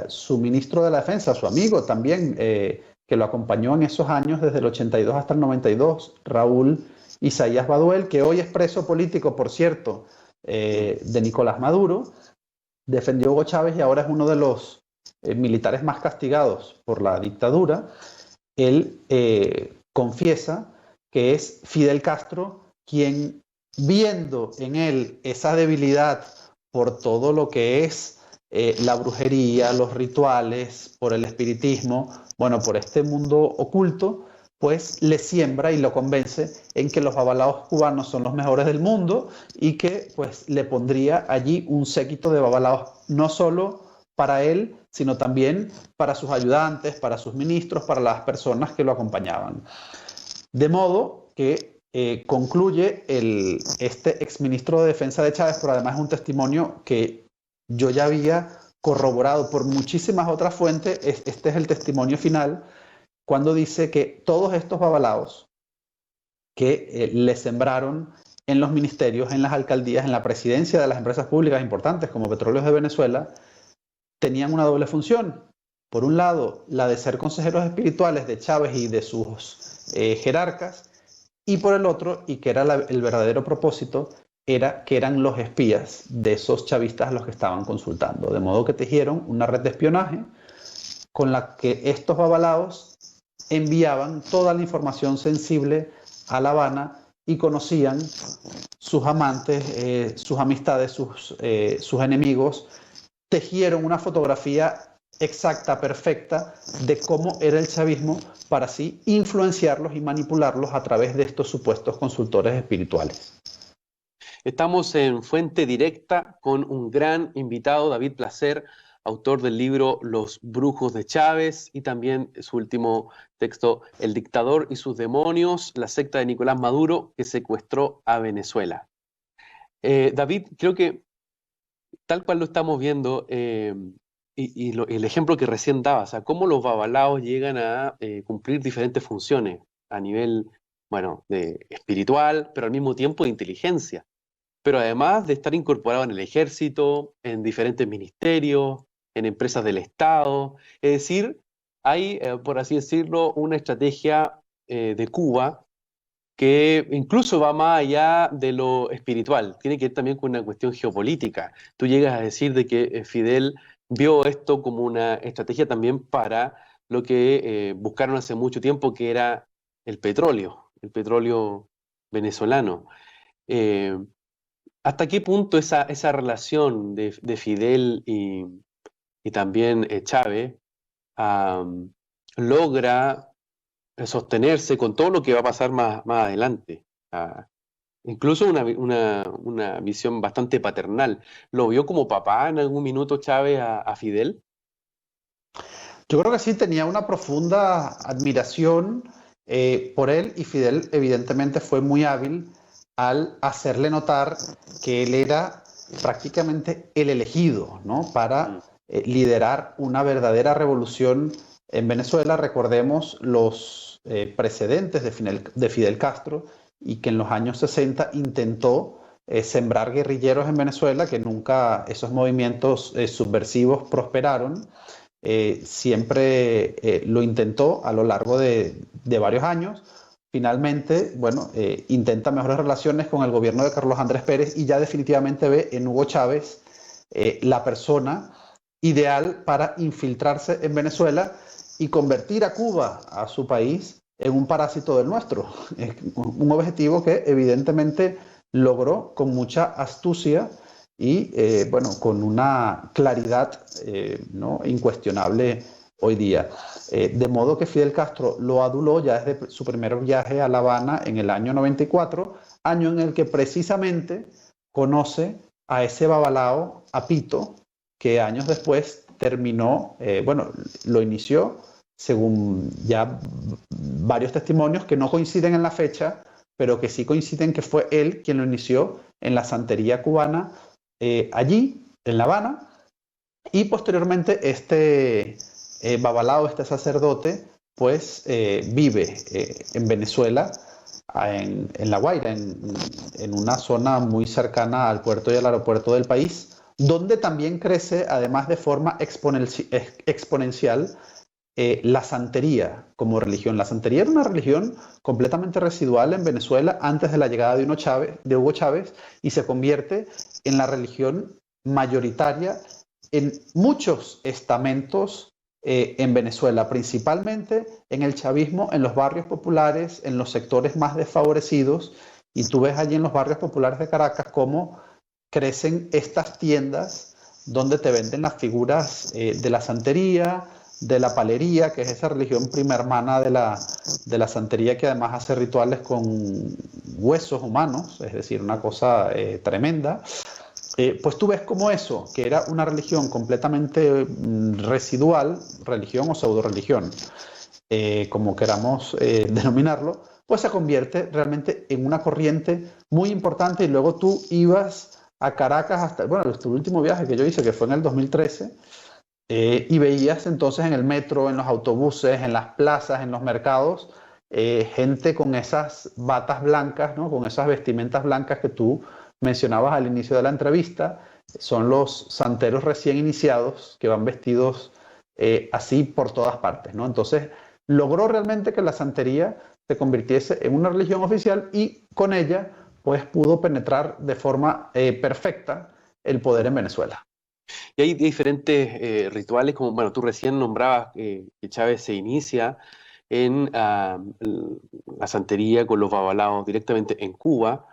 su ministro de la Defensa, su amigo también, que lo acompañó en esos años desde el 82 hasta el 92, Raúl Isaías Baduel, que hoy es preso político, por cierto, de Nicolás Maduro, defendió a Hugo Chávez y ahora es uno de los militares más castigados por la dictadura. Él confiesa que es Fidel Castro quien, viendo en él esa debilidad por todo lo que es la brujería, los rituales, por el espiritismo, bueno, por este mundo oculto, pues le siembra y lo convence en que los babalaos cubanos son los mejores del mundo y que pues le pondría allí un séquito de babalaos no solo para él, sino también para sus ayudantes, para sus ministros, para las personas que lo acompañaban. De modo que concluye este exministro de Defensa de Chávez, pero además es un testimonio que yo ya había corroborado por muchísimas otras fuentes. Este es el testimonio final, cuando dice que todos estos babalaos que le sembraron en los ministerios, en las alcaldías, en la presidencia de las empresas públicas importantes como Petróleos de Venezuela, tenían una doble función. Por un lado, la de ser consejeros espirituales de Chávez y de sus jerarcas, y por el otro, y que era el verdadero propósito, era que eran los espías de esos chavistas a los que estaban consultando. De modo que tejieron una red de espionaje con la que estos babalaos enviaban toda la información sensible a La Habana y conocían sus amantes, sus amistades, sus enemigos. Tejieron una fotografía exacta, perfecta, de cómo era el chavismo para así influenciarlos y manipularlos a través de estos supuestos consultores espirituales.
Estamos en Fuente Directa con un gran invitado, David Placer, autor del libro Los Brujos de Chávez y también su último texto, El dictador y sus demonios, la secta de Nicolás Maduro que secuestró a Venezuela. David, creo que tal cual lo estamos viendo, el ejemplo que recién dabas, o sea, cómo los babalaos llegan a cumplir diferentes funciones a nivel, bueno, de espiritual, pero al mismo tiempo de inteligencia. Pero además de estar incorporado en el ejército, en diferentes ministerios, en empresas del Estado. Es decir, hay, por así decirlo, una estrategia de Cuba que incluso va más allá de lo espiritual. Tiene que ver también con una cuestión geopolítica. Tú llegas a decir de que Fidel vio esto como una estrategia también para lo que buscaron hace mucho tiempo, que era el petróleo venezolano. ¿Hasta qué punto esa relación de Fidel y también Chávez logra sostenerse con todo lo que va a pasar más adelante? Incluso una visión bastante paternal. ¿Lo vio como papá en algún minuto Chávez a Fidel?
Yo creo que sí, tenía una profunda admiración por él, y Fidel evidentemente fue muy hábil al hacerle notar que él era prácticamente el elegido, ¿no?, para liderar una verdadera revolución en Venezuela. Recordemos los precedentes de Fidel Castro, y que en los años 60 intentó sembrar guerrilleros en Venezuela, que nunca esos movimientos subversivos prosperaron. Siempre lo intentó a lo largo de varios años. Finalmente, bueno, intenta mejores relaciones con el gobierno de Carlos Andrés Pérez y ya definitivamente ve en Hugo Chávez la persona ideal para infiltrarse en Venezuela y convertir a Cuba, a su país, en un parásito del nuestro. Es un objetivo que evidentemente logró con mucha astucia y bueno, con una claridad ¿no?, incuestionable hoy día. De modo que Fidel Castro lo aduló ya desde su primer viaje a La Habana en el año 94, año en el que precisamente conoce a ese babalao, a Pito, que años después terminó, bueno, lo inició, según ya varios testimonios que no coinciden en la fecha, pero que sí coinciden que fue él quien lo inició en la santería cubana, allí, en La Habana, y posteriormente este babalao, este sacerdote, pues vive en Venezuela, en La Guaira, en una zona muy cercana al puerto y al aeropuerto del país, donde también crece, además de forma exponencial, la santería como religión. La santería era una religión completamente residual en Venezuela antes de la llegada de Hugo Chávez, y se convierte en la religión mayoritaria en muchos estamentos en Venezuela, principalmente en el chavismo, en los barrios populares, en los sectores más desfavorecidos. Y tú ves allí en los barrios populares de Caracas cómo crecen estas tiendas donde te venden las figuras de la santería, de la palería, que es esa religión prima hermana de la santería, que además hace rituales con huesos humanos, es decir, una cosa tremenda. Pues tú ves como eso, que era una religión completamente residual, religión o pseudo-religión, como queramos denominarlo, pues se convierte realmente en una corriente muy importante. Y luego tú ibas a Caracas hasta, bueno, el último viaje que yo hice, que fue en el 2013, y veías entonces en el metro, en los autobuses, en las plazas, en los mercados, gente con esas batas blancas, ¿no? Con esas vestimentas blancas que tú mencionabas al inicio de la entrevista. Son los santeros recién iniciados que van vestidos así por todas partes, ¿no? Entonces logró realmente que la santería se convirtiese en una religión oficial, y con ella pues pudo penetrar de forma perfecta el poder en Venezuela.
Y hay diferentes rituales, como, bueno, tú recién nombrabas que Chávez se inicia en la santería con los babalaos directamente en Cuba,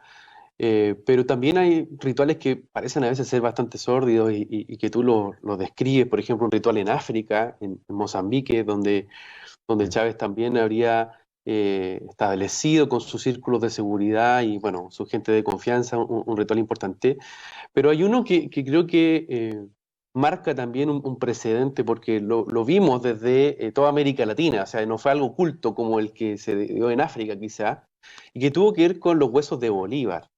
pero también hay rituales que parecen a veces ser bastante sórdidos y que tú lo describes. Por ejemplo, un ritual en África, en Mozambique, donde Chávez también habría establecido con sus círculos de seguridad y, bueno, su gente de confianza un ritual importante. Pero hay uno que creo que marca también un precedente, porque lo vimos desde toda América Latina. O sea, no fue algo oculto como el que se dio en África quizá, y que tuvo que ver con los huesos de Bolívar.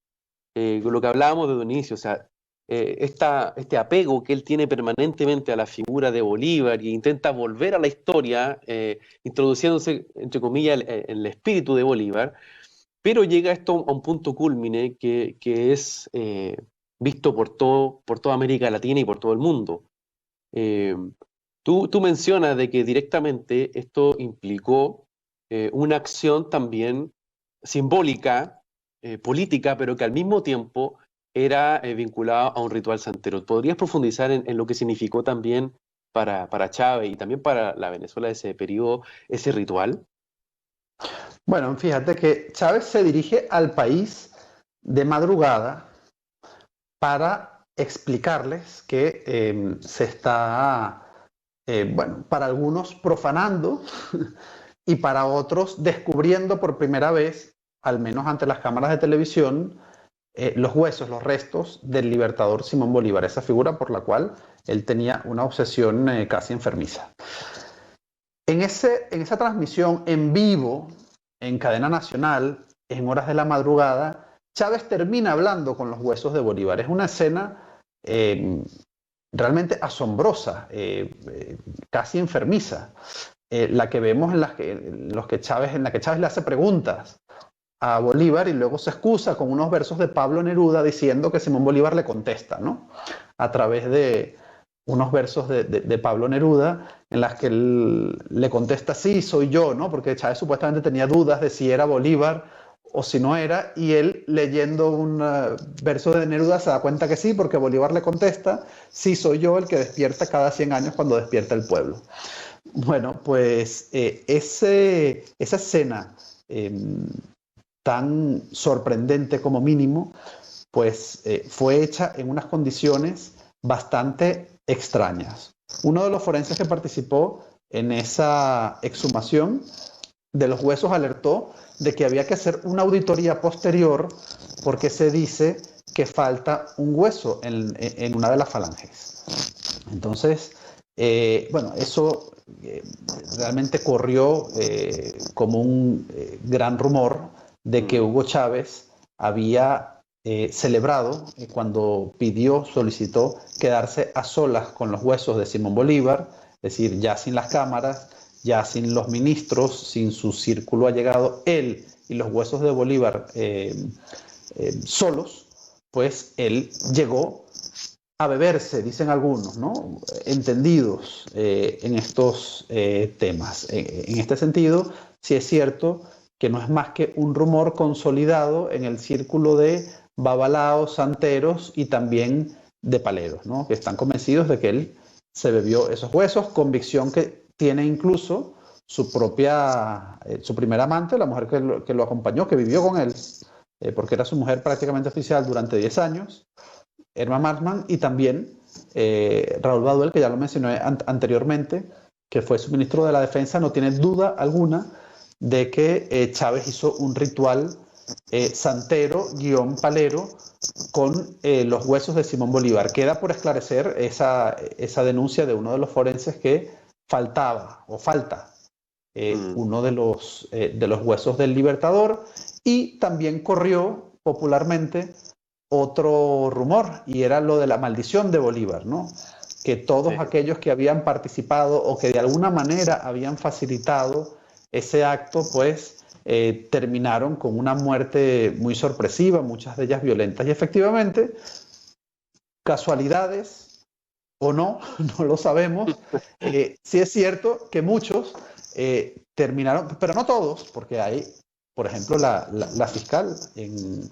Con lo que hablábamos desde un inicio, o sea, este apego que él tiene permanentemente a la figura de Bolívar, y intenta volver a la historia, introduciéndose, entre comillas, en el espíritu de Bolívar, pero llega esto a un punto cúlmine que es visto por toda América Latina y por todo el mundo. Tú mencionas de que directamente esto implicó una acción también simbólica, política, pero que al mismo tiempo era vinculada a un ritual santero. ¿Podrías profundizar en lo que significó también para Chávez y también para la Venezuela de ese periodo, ese ritual?
Bueno, fíjate que Chávez se dirige al país de madrugada para explicarles que se está, bueno, para algunos profanando y para otros descubriendo por primera vez, al menos ante las cámaras de televisión, los huesos, los restos del libertador Simón Bolívar, esa figura por la cual él tenía una obsesión casi enfermiza. En esa transmisión en vivo, en cadena nacional, en horas de la madrugada, Chávez termina hablando con los huesos de Bolívar. Es una escena realmente asombrosa, casi enfermiza, la que vemos en la que Chávez le hace preguntas a Bolívar, y luego se excusa con unos versos de Pablo Neruda diciendo que Simón Bolívar le contesta, ¿no? A través de unos versos de Pablo Neruda, en las que él le contesta: sí, soy yo, ¿no? Porque Chávez supuestamente tenía dudas de si era Bolívar o si no era, y él, leyendo un verso de Neruda, se da cuenta que sí, porque Bolívar le contesta: sí, soy yo el que despierta cada 100 años cuando despierta el pueblo. Bueno, pues esa escena tan sorprendente como mínimo, pues fue hecha en unas condiciones bastante extrañas. Uno de los forenses que participó en esa exhumación de los huesos alertó de que había que hacer una auditoría posterior porque se dice que falta un hueso en una de las falanges. Entonces, bueno, eso realmente corrió como un gran rumor de que Hugo Chávez había celebrado cuando solicitó quedarse a solas con los huesos de Simón Bolívar, es decir, ya sin las cámaras, ya sin los ministros, sin su círculo allegado, él y los huesos de Bolívar solos, pues él llegó a beberse, dicen algunos, ¿no? Entendidos en estos temas. En este sentido, sí es cierto que no es más que un rumor consolidado en el círculo de babalaos, santeros y también de paleros, ¿no? Que están convencidos de que él se bebió esos huesos, convicción que tiene incluso su primera amante, la mujer que lo acompañó, que vivió con él, porque era su mujer prácticamente oficial durante 10 años, Irma Martman, y también Raúl Baduel, que ya lo mencioné anteriormente, que fue su ministro de la Defensa. No tiene duda alguna de que Chávez hizo un ritual santero-palero con los huesos de Simón Bolívar. Queda por esclarecer esa denuncia de uno de los forenses que falta uno de los huesos del Libertador, y también corrió popularmente otro rumor, y era lo de la maldición de Bolívar, ¿no? Que todos aquellos que habían participado o que de alguna manera habían facilitado ese acto, pues terminaron con una muerte muy sorpresiva, muchas de ellas violentas. Y efectivamente, casualidades o no, no lo sabemos. Sí es cierto que muchos terminaron, pero no todos, porque hay, por ejemplo, la fiscal en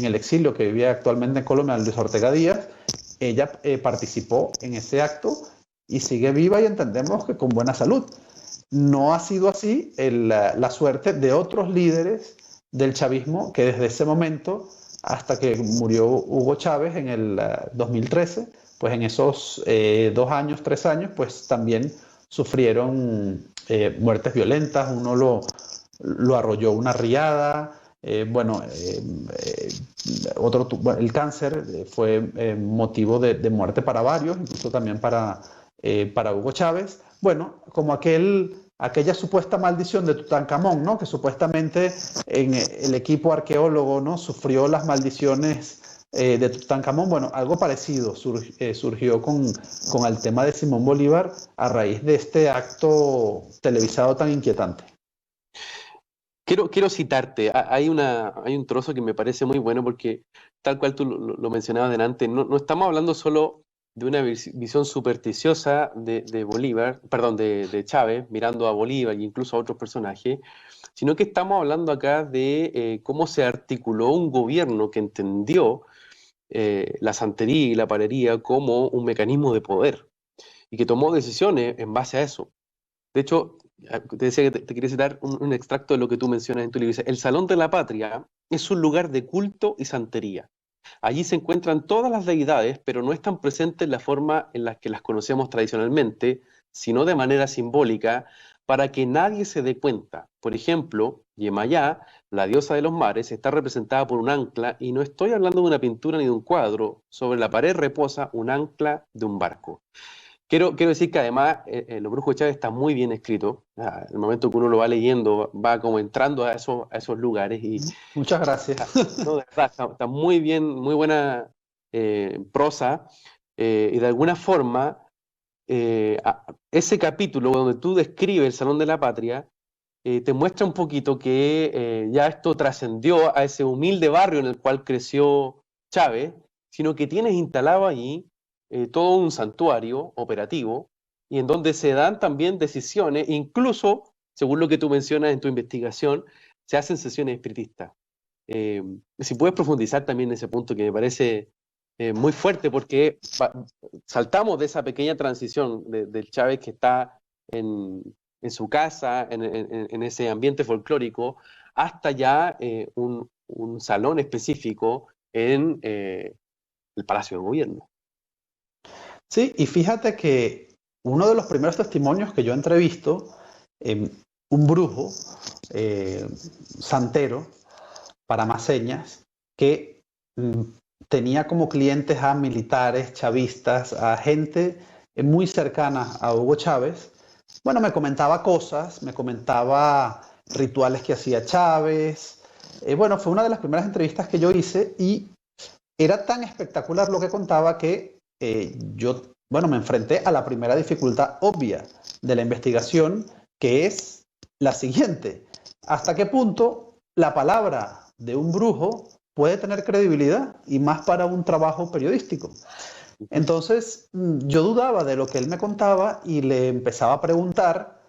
el exilio que vivía actualmente en Colombia, Luis Ortega Díaz. Ella participó en ese acto y sigue viva, y entendemos que con buena salud. No ha sido así la suerte de otros líderes del chavismo, que desde ese momento hasta que murió Hugo Chávez en el 2013, pues en esos 2 años, 3 años, pues también sufrieron muertes violentas. Uno lo arrolló una riada. El cáncer fue motivo de muerte para varios, incluso también para Hugo Chávez. Bueno, como aquella supuesta maldición de Tutankamón, ¿no? Que supuestamente en el equipo arqueólogo, ¿no?, sufrió las maldiciones de Tutankamón. Bueno, algo parecido surgió con el tema de Simón Bolívar a raíz de este acto televisado tan inquietante.
Quiero citarte. Hay un trozo que me parece muy bueno, porque tal cual tú lo mencionabas delante, no estamos hablando solo de una visión supersticiosa de Bolívar, perdón, de Chávez, mirando a Bolívar e incluso a otros personajes, sino que estamos hablando acá de cómo se articuló un gobierno que entendió la santería y la palería como un mecanismo de poder, y que tomó decisiones en base a eso. De hecho, te decía que te quería citar un extracto de lo que tú mencionas en tu libro. Dice: el Salón de la Patria es un lugar de culto y santería. Allí se encuentran todas las deidades, pero no están presentes en la forma en la que las conocemos tradicionalmente, sino de manera simbólica, para que nadie se dé cuenta. Por ejemplo, Yemayá, la diosa de los mares, está representada por un ancla, y no estoy hablando de una pintura ni de un cuadro. Sobre la pared reposa un ancla de un barco. Quiero decir que además Los Brujos de Chávez está muy bien escrito. El momento que uno lo va leyendo, va como entrando a esos lugares. Y
muchas gracias.
No, de verdad, está muy bien, muy buena prosa. Y de alguna forma, ese capítulo donde tú describes el Salón de la Patria, te muestra un poquito que ya esto trascendió a ese humilde barrio en el cual creció Chávez, sino que tienes instalado allí todo un santuario operativo, y en donde se dan también decisiones, incluso, según lo que tú mencionas en tu investigación, se hacen sesiones espiritistas. Si puedes profundizar también en ese punto, que me parece muy fuerte, porque saltamos de esa pequeña transición del Chávez que está en su casa, en ese ambiente folclórico, hasta ya un salón específico en el Palacio de Gobierno.
Sí, y fíjate que uno de los primeros testimonios que yo entrevisto, un brujo santero, para más señas, que tenía como clientes a militares, chavistas, a gente muy cercana a Hugo Chávez. Bueno, me comentaba cosas, me comentaba rituales que hacía Chávez. Bueno, fue una de las primeras entrevistas que yo hice, y era tan espectacular lo que contaba que yo me enfrenté a la primera dificultad obvia de la investigación, que es la siguiente: ¿hasta qué punto la palabra de un brujo puede tener credibilidad, y más para un trabajo periodístico? Entonces yo dudaba de lo que él me contaba y le empezaba a preguntar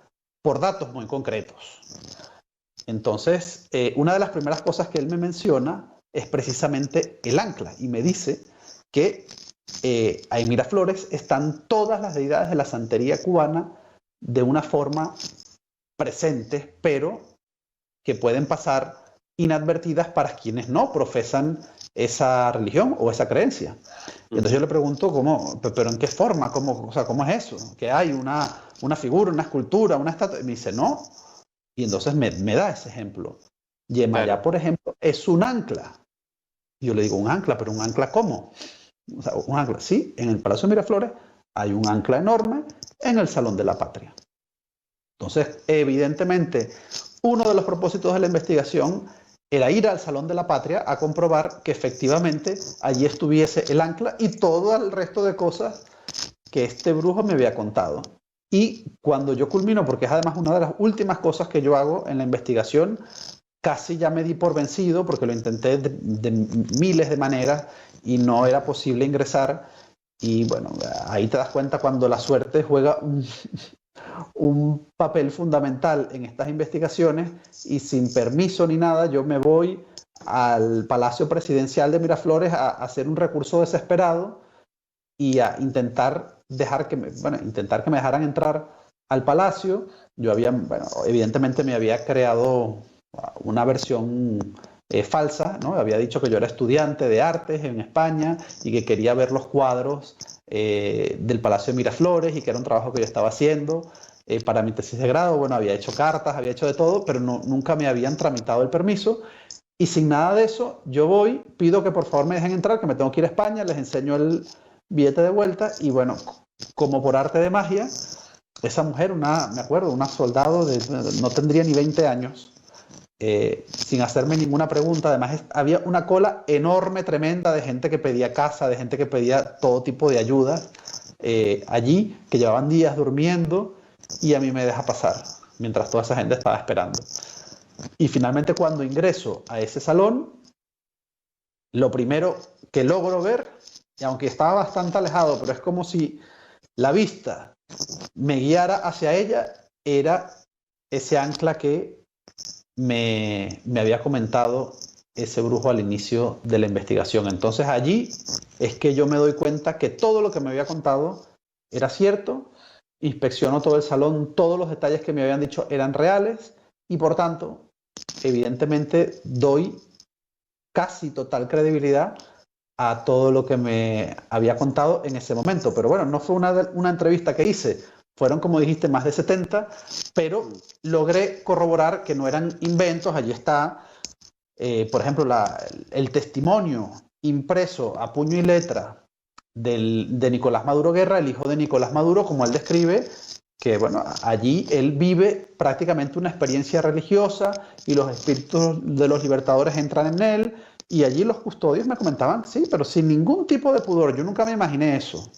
por datos muy concretos. Entonces, una de las primeras cosas que él me menciona es precisamente el ancla, y me dice que ahí en Miraflores están todas las deidades de la santería cubana de una forma presentes, pero que pueden pasar inadvertidas para quienes no profesan esa religión o esa creencia. Y entonces yo le pregunto, ¿pero en qué forma? ¿Cómo es eso? ¿Que hay una figura, una escultura, una estatua? Y me dice, no. Y entonces me da ese ejemplo. Yemayá,
Claro.
por ejemplo, es un ancla. Y yo le digo, ¿un ancla? ¿Pero un ancla cómo? O sea, un ancla, sí, en el Palacio de Miraflores hay un ancla enorme en el Salón de la Patria. Entonces, evidentemente, uno de los propósitos de la investigación era ir al Salón de la Patria a comprobar que efectivamente allí estuviese el ancla y todo el resto de cosas que este brujo me había contado. Y cuando yo culmino, porque es además una de las últimas cosas que yo hago en la investigación, casi ya me di por vencido porque lo intenté de miles de maneras y no era posible ingresar. Y bueno, ahí te das cuenta cuando la suerte juega un papel fundamental en estas investigaciones, y sin permiso ni nada yo me voy al Palacio Presidencial de Miraflores a hacer un recurso desesperado y a intentar que me dejaran entrar al palacio. Yo evidentemente me había creado una versión falsa, ¿no? Había dicho que yo era estudiante de artes en España y que quería ver los cuadros del Palacio de Miraflores y que era un trabajo que yo estaba haciendo para mi tesis de grado. Bueno, había hecho cartas, había hecho de todo, pero nunca me habían tramitado el permiso. Y sin nada de eso, yo voy, pido que por favor me dejen entrar, que me tengo que ir a España, les enseño el billete de vuelta y bueno, como por arte de magia, esa mujer, me acuerdo, una soldado no tendría ni 20 años, sin hacerme ninguna pregunta. Además, había una cola enorme, tremenda, de gente que pedía casa, de gente que pedía todo tipo de ayuda allí, que llevaban días durmiendo, y a mí me deja pasar, mientras toda esa gente estaba esperando. Y finalmente, cuando ingreso a ese salón, lo primero que logro ver, y aunque estaba bastante alejado, pero es como si la vista me guiara hacia ella, era ese ancla que me había comentado ese brujo al inicio de la investigación. Entonces allí es que yo me doy cuenta que todo lo que me había contado era cierto. Inspecciono todo el salón, todos los detalles que me habían dicho eran reales y por tanto, evidentemente, doy casi total credibilidad a todo lo que me había contado en ese momento. Pero bueno, no fue una entrevista que hice, fueron, como dijiste, más de 70, pero logré corroborar que no eran inventos. Allí está, por ejemplo, el testimonio impreso a puño y letra de Nicolás Maduro Guerra, el hijo de Nicolás Maduro, como él describe, que bueno, allí él vive prácticamente una experiencia religiosa y los espíritus de los libertadores entran en él, y allí los custodios me comentaban, sí, pero sin ningún tipo de pudor. Yo nunca me imaginé eso.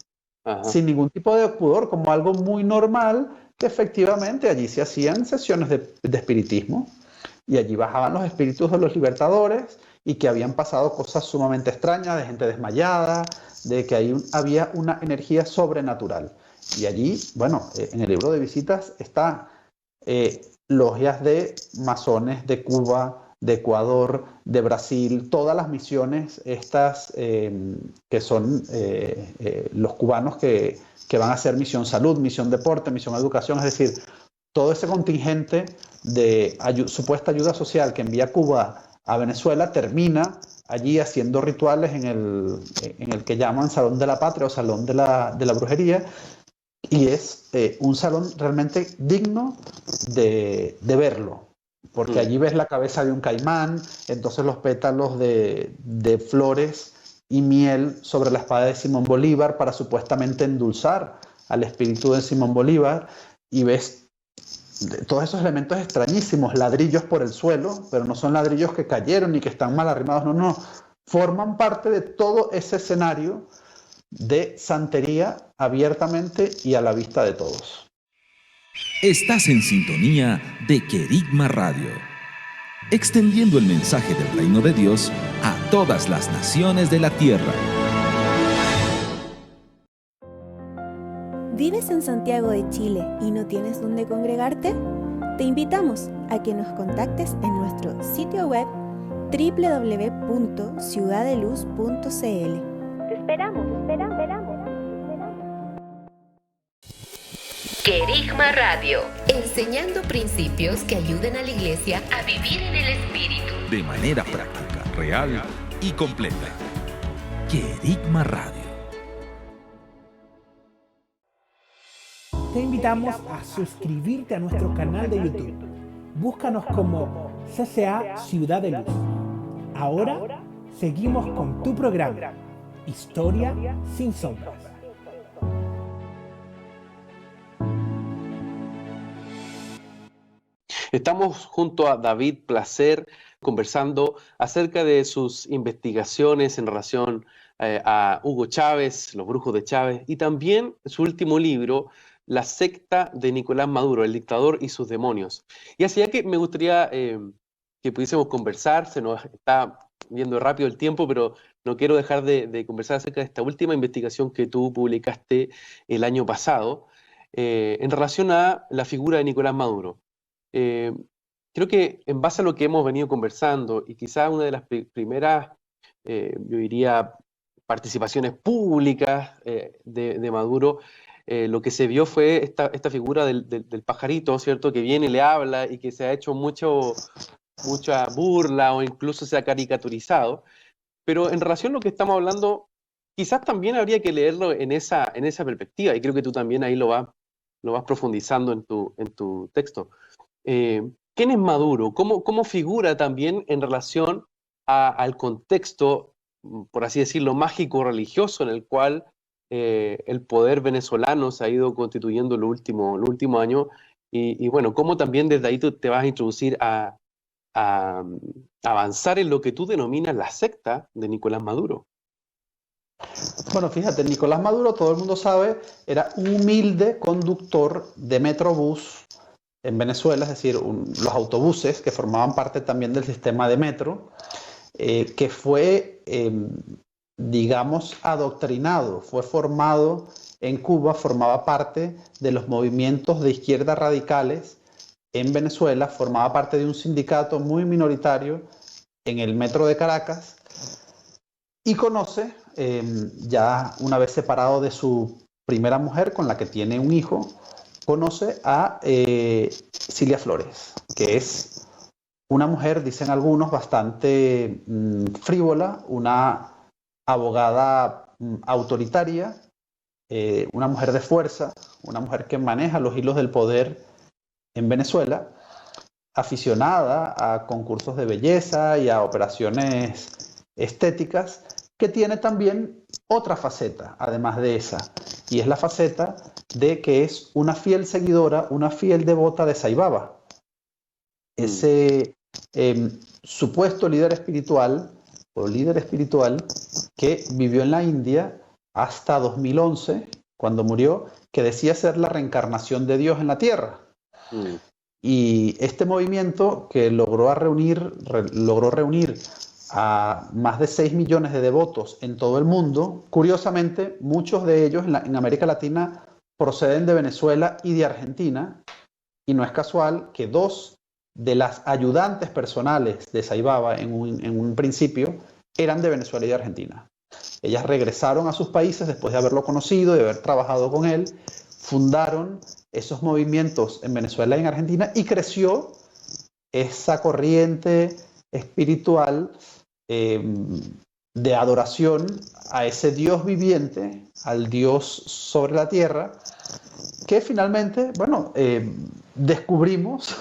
Ajá. Sin ningún tipo de pudor, como algo muy normal, que efectivamente allí se hacían sesiones de espiritismo y allí bajaban los espíritus de los libertadores y que habían pasado cosas sumamente extrañas, de gente desmayada, de que ahí había una energía sobrenatural. Y allí, bueno, en el libro de visitas está logias de masones de Cuba, de Ecuador, de Brasil, todas las misiones estas que son los cubanos que van a hacer misión salud, misión deporte, misión educación, es decir, todo ese contingente de supuesta ayuda social que envía Cuba a Venezuela termina allí haciendo rituales en el que llaman Salón de la Patria o Salón de la Brujería, y es un salón realmente digno de verlo. Porque allí ves la cabeza de un caimán, entonces los pétalos de flores y miel sobre la espada de Simón Bolívar para supuestamente endulzar al espíritu de Simón Bolívar, y ves todos esos elementos extrañísimos, ladrillos por el suelo, pero no son ladrillos que cayeron ni que están mal arrimados, no, forman parte de todo ese escenario de santería abiertamente y a la vista de todos.
Estás en sintonía de Querigma Radio, extendiendo el mensaje del reino de Dios a todas las naciones de la tierra.
¿Vives en Santiago de Chile y no tienes dónde congregarte? Te invitamos a que nos contactes en nuestro sitio web www.ciudadeluz.cl. Te esperamos.
Querigma Radio, enseñando principios que ayuden a la iglesia a vivir en el Espíritu.
De manera práctica, real y completa. Querigma Radio.
Te invitamos a suscribirte a nuestro canal de YouTube. Búscanos como CCA Ciudad de Luz. Ahora seguimos con tu programa, Historia sin Sombras.
Estamos junto a David Placer conversando acerca de sus investigaciones en relación a Hugo Chávez, los brujos de Chávez, y también su último libro, La secta de Nicolás Maduro, el dictador y sus demonios. Y así ya que me gustaría que pudiésemos conversar, se nos está viendo rápido el tiempo, pero no quiero dejar de conversar acerca de esta última investigación que tú publicaste el año pasado en relación a la figura de Nicolás Maduro. Creo que en base a lo que hemos venido conversando y quizá una de las primeras, yo diría, participaciones públicas de Maduro, lo que se vio fue esta figura del pajarito, ¿cierto? Que viene y le habla y que se ha hecho mucha burla o incluso se ha caricaturizado. Pero en relación a lo que estamos hablando, quizás también habría que leerlo en esa perspectiva, y creo que tú también ahí lo vas profundizando en tu texto. ¿Quién es Maduro? ¿Cómo figura también en relación al contexto, por así decirlo, mágico-religioso en el cual el poder venezolano se ha ido constituyendo los últimos años? Y bueno, ¿cómo también desde ahí tú te vas a introducir a avanzar en lo que tú denominas la secta de Nicolás Maduro?
Bueno, fíjate, Nicolás Maduro, todo el mundo sabe, era un humilde conductor de Metrobús en Venezuela, es decir, los autobuses que formaban parte también del sistema de metro, que fue, digamos, adoctrinado, fue formado en Cuba, formaba parte de los movimientos de izquierda radicales en Venezuela, formaba parte de un sindicato muy minoritario en el metro de Caracas y conoce, ya una vez separado de su primera mujer con la que tiene un hijo, conoce a Cilia Flores, que es una mujer, dicen algunos, bastante frívola, una abogada autoritaria, una mujer de fuerza, una mujer que maneja los hilos del poder en Venezuela, aficionada a concursos de belleza y a operaciones estéticas, que tiene también otra faceta, además de esa, y es la faceta de que es una fiel seguidora, una fiel devota de Sai Baba, ese supuesto líder espiritual que vivió en la India hasta 2011, cuando murió, que decía ser la reencarnación de Dios en la tierra. Y este movimiento que logró reunir a más de 6 millones de devotos en todo el mundo, curiosamente, muchos de ellos en América Latina proceden de Venezuela y de Argentina, y no es casual que 2 de las ayudantes personales de Sai Baba en un principio eran de Venezuela y de Argentina. Ellas regresaron a sus países después de haberlo conocido, de haber trabajado con él, fundaron esos movimientos en Venezuela y en Argentina, y creció esa corriente espiritual de adoración a ese Dios viviente, al Dios sobre la tierra, que finalmente, bueno, descubrimos,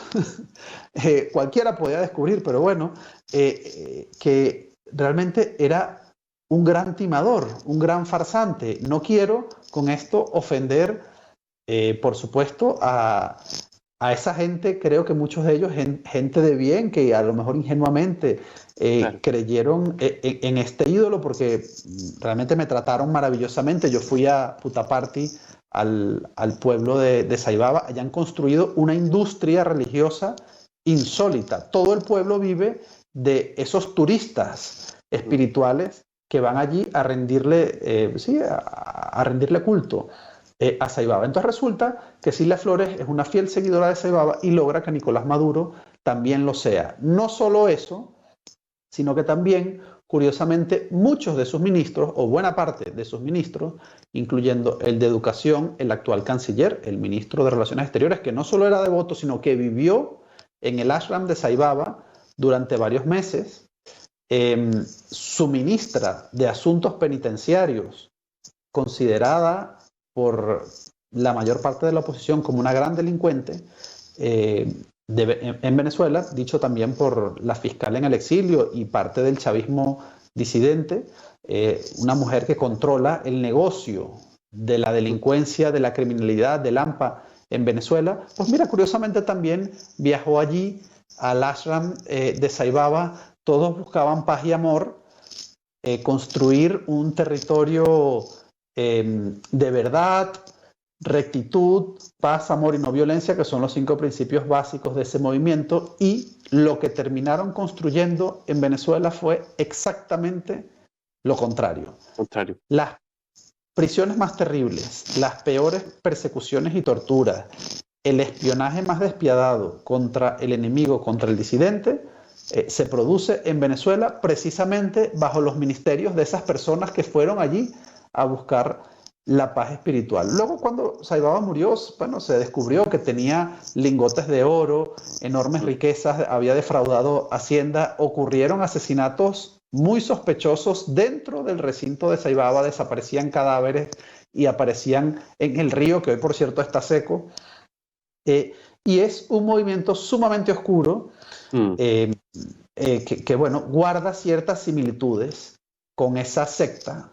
cualquiera podía descubrir, pero bueno, que realmente era un gran timador, un gran farsante. No quiero con esto ofender, por supuesto, a esa gente. Creo que muchos de ellos, gente de bien, que a lo mejor ingenuamente claro, creyeron en este ídolo, porque realmente me trataron maravillosamente. Yo fui a Puttaparthi al pueblo de Saibaba. Allá han construido una industria religiosa insólita. Todo el pueblo vive de esos turistas espirituales que van allí a rendirle, a rendirle culto a Saibaba. Entonces resulta que Cilia Flores es una fiel seguidora de Saibaba y logra que Nicolás Maduro también lo sea. No solo eso, sino que también, curiosamente, muchos de sus ministros, o buena parte de sus ministros, incluyendo el de Educación, el actual canciller, el ministro de Relaciones Exteriores, que no solo era devoto, sino que vivió en el ashram de Saibaba durante varios meses, su ministra de Asuntos Penitenciarios, considerada por la mayor parte de la oposición como una gran delincuente, en Venezuela, dicho también por la fiscal en el exilio y parte del chavismo disidente, una mujer que controla el negocio de la delincuencia, de la criminalidad, del AMPA en Venezuela. Pues mira, curiosamente también viajó allí al ashram de Saibaba. Todos buscaban paz y amor, construir un territorio de verdad, rectitud, paz, amor y no violencia, que son los 5 principios básicos de ese movimiento, y lo que terminaron construyendo en Venezuela fue exactamente lo contrario. Las prisiones más terribles, las peores persecuciones y torturas, el espionaje más despiadado contra el enemigo, contra el disidente, se produce en Venezuela precisamente bajo los ministerios de esas personas que fueron allí a buscar la paz espiritual. Luego, cuando Saibaba murió, bueno, se descubrió que tenía lingotes de oro, enormes riquezas, había defraudado Hacienda, ocurrieron asesinatos muy sospechosos dentro del recinto de Saibaba, desaparecían cadáveres y aparecían en el río, que hoy por cierto está seco, y es un movimiento sumamente oscuro que bueno, guarda ciertas similitudes con esa secta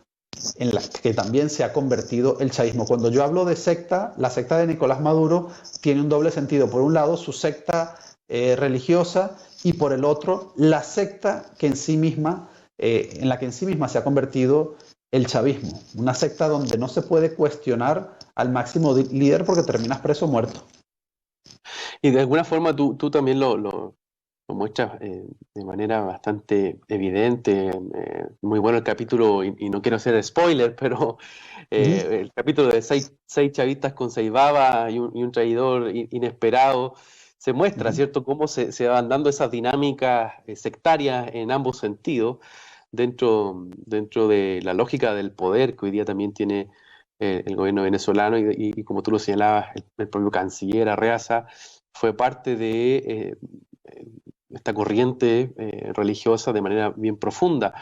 en la que también se ha convertido el chavismo. Cuando yo hablo de secta, la secta de Nicolás Maduro tiene un doble sentido. Por un lado, su secta religiosa, y por el otro, la secta que en sí misma, en la que en sí misma se ha convertido el chavismo. Una secta donde no se puede cuestionar al máximo líder porque terminas preso o muerto.
Y de alguna forma tú también lo muestras de manera bastante evidente. Muy bueno el capítulo, y no quiero hacer spoiler, pero el capítulo de seis chavistas con Saibaba y un traidor inesperado, se muestra, ¿cierto?, cómo se van dando esas dinámicas sectarias en ambos sentidos, dentro de la lógica del poder que hoy día también tiene el gobierno venezolano, y como tú lo señalabas, el propio canciller Arreaza fue parte de esta corriente religiosa de manera bien profunda.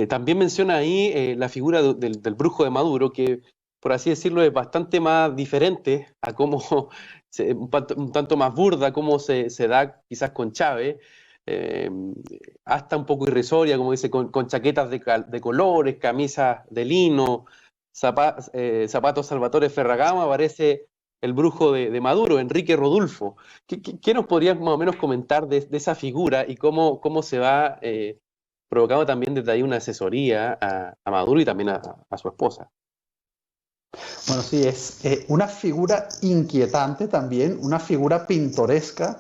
También menciona ahí la figura del brujo de Maduro, que, por así decirlo, es bastante más diferente a cómo, un tanto más burda, cómo se da quizás con Chávez, hasta un poco irrisoria, como dice, con chaquetas de colores, camisas de lino, zapatos Salvatore Ferragamo. Aparece el brujo de Maduro, Enrique Rodulfo. ¿Qué nos podrías más o menos comentar de esa figura y cómo se va provocando también desde ahí una asesoría a Maduro y también a su esposa?
Bueno, sí, es una figura inquietante también, una figura pintoresca,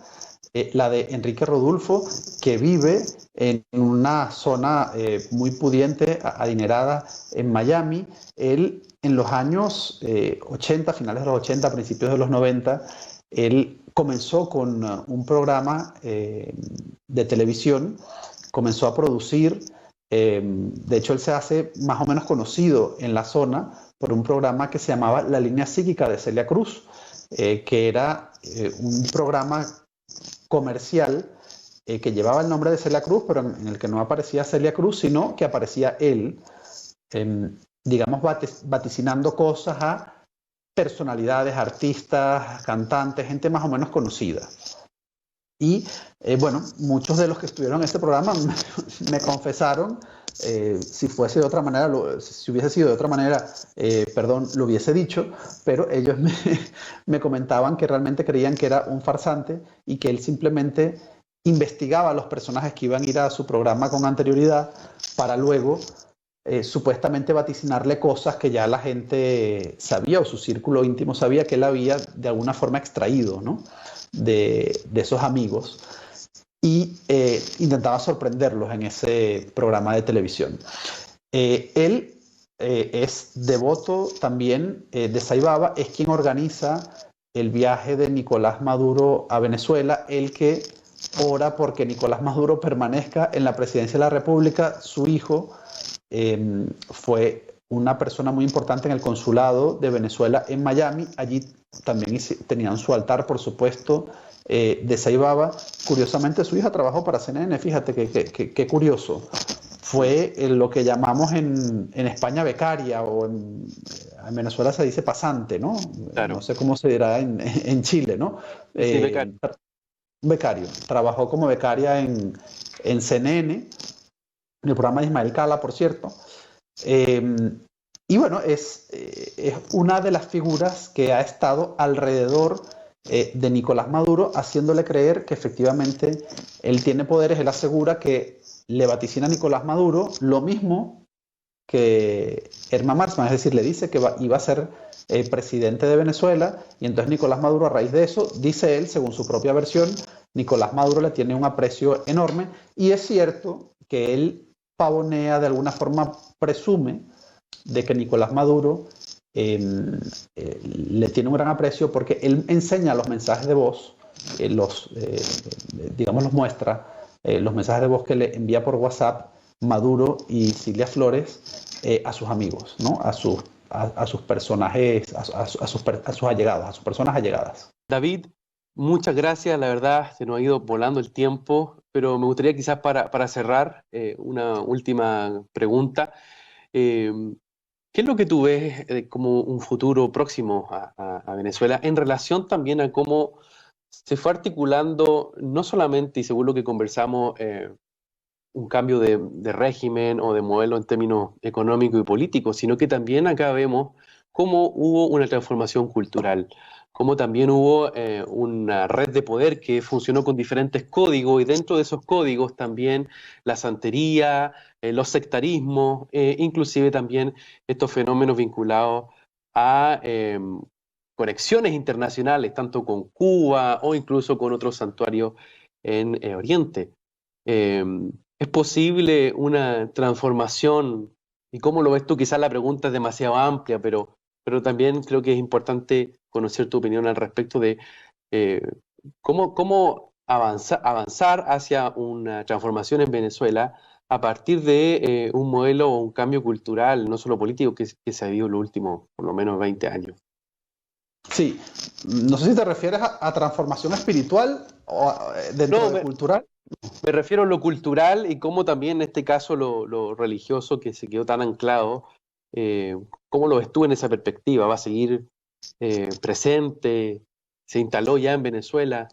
la de Enrique Rodulfo, que vive en una zona muy pudiente, adinerada, en Miami. Él, en los años 80, finales de los 80, principios de los 90, él comenzó con un programa de televisión, comenzó a producir, de hecho él se hace más o menos conocido en la zona por un programa que se llamaba La Línea Psíquica de Celia Cruz, que era un programa comercial que llevaba el nombre de Celia Cruz, pero en el que no aparecía Celia Cruz, sino que aparecía él, digamos, vaticinando cosas a personalidades, artistas, cantantes, gente más o menos conocida. Y bueno, muchos de los que estuvieron en este programa me confesaron, si fuese de otra manera, si hubiese sido de otra manera, perdón, lo hubiese dicho, pero ellos me comentaban que realmente creían que era un farsante y que él simplemente investigaba a los personajes que iban a ir a su programa con anterioridad para luego supuestamente vaticinarle cosas que ya la gente sabía o su círculo íntimo sabía que él había de alguna forma extraído, ¿no? de esos amigos y intentaba sorprenderlos en ese programa de televisión. Él es devoto también de Saibaba, es quien organiza el viaje de Nicolás Maduro a Venezuela, el que ora porque Nicolás Maduro permanezca en la presidencia de la República. Su hijo fue una persona muy importante en el consulado de Venezuela en Miami. Allí también tenían su altar, por supuesto, de Saibaba. Curiosamente, su hija trabajó para CNN, fíjate qué curioso. Fue lo que llamamos en España becaria, o en Venezuela se dice pasante, ¿no?
Claro.
No sé cómo se dirá en Chile, ¿no?
Sí, becario.
Becario. Trabajó como becaria en CNN, en el programa de Ismael Cala, por cierto. Y bueno, es una de las figuras que ha estado alrededor de Nicolás Maduro, haciéndole creer que efectivamente él tiene poderes. Él asegura que le vaticina a Nicolás Maduro lo mismo que Herman Marsman, es decir, le dice que iba a ser presidente de Venezuela, y entonces Nicolás Maduro, a raíz de eso, dice él, según su propia versión, Nicolás Maduro le tiene un aprecio enorme, y es cierto que él pavonea, de alguna forma presume de que Nicolás Maduro le tiene un gran aprecio porque él enseña los mensajes de voz, los muestra, los mensajes de voz que le envía por WhatsApp Maduro y Cilia Flores a sus amigos, ¿no? A sus personajes, a sus allegados, a sus personas allegadas.
David, muchas gracias. La verdad, se nos ha ido volando el tiempo, pero me gustaría quizás para cerrar una última pregunta. ¿Qué es lo que tú ves como un futuro próximo a Venezuela en relación también a cómo se fue articulando, no solamente, y según lo que conversamos, un cambio de régimen o de modelo en términos económicos y políticos, sino que también acá vemos cómo hubo una transformación cultural, cómo también hubo una red de poder que funcionó con diferentes códigos, y dentro de esos códigos también la santería, los sectarismos, inclusive también estos fenómenos vinculados a conexiones internacionales, tanto con Cuba o incluso con otros santuarios en Oriente. ¿Es posible una transformación? ¿Y cómo lo ves tú? Quizás la pregunta es demasiado amplia, pero también creo que es importante conocer tu opinión al respecto de cómo avanzar hacia una transformación en Venezuela a partir de un modelo o un cambio cultural, no solo político, que se ha vivido en los últimos, por lo menos, 20 años.
Sí, no sé si te refieres a transformación espiritual o dentro de cultural.
Me refiero a lo cultural y cómo también en este caso lo religioso, que se quedó tan anclado, ¿cómo lo ves tú en esa perspectiva? ¿Va a seguir presente? ¿Se instaló ya en Venezuela?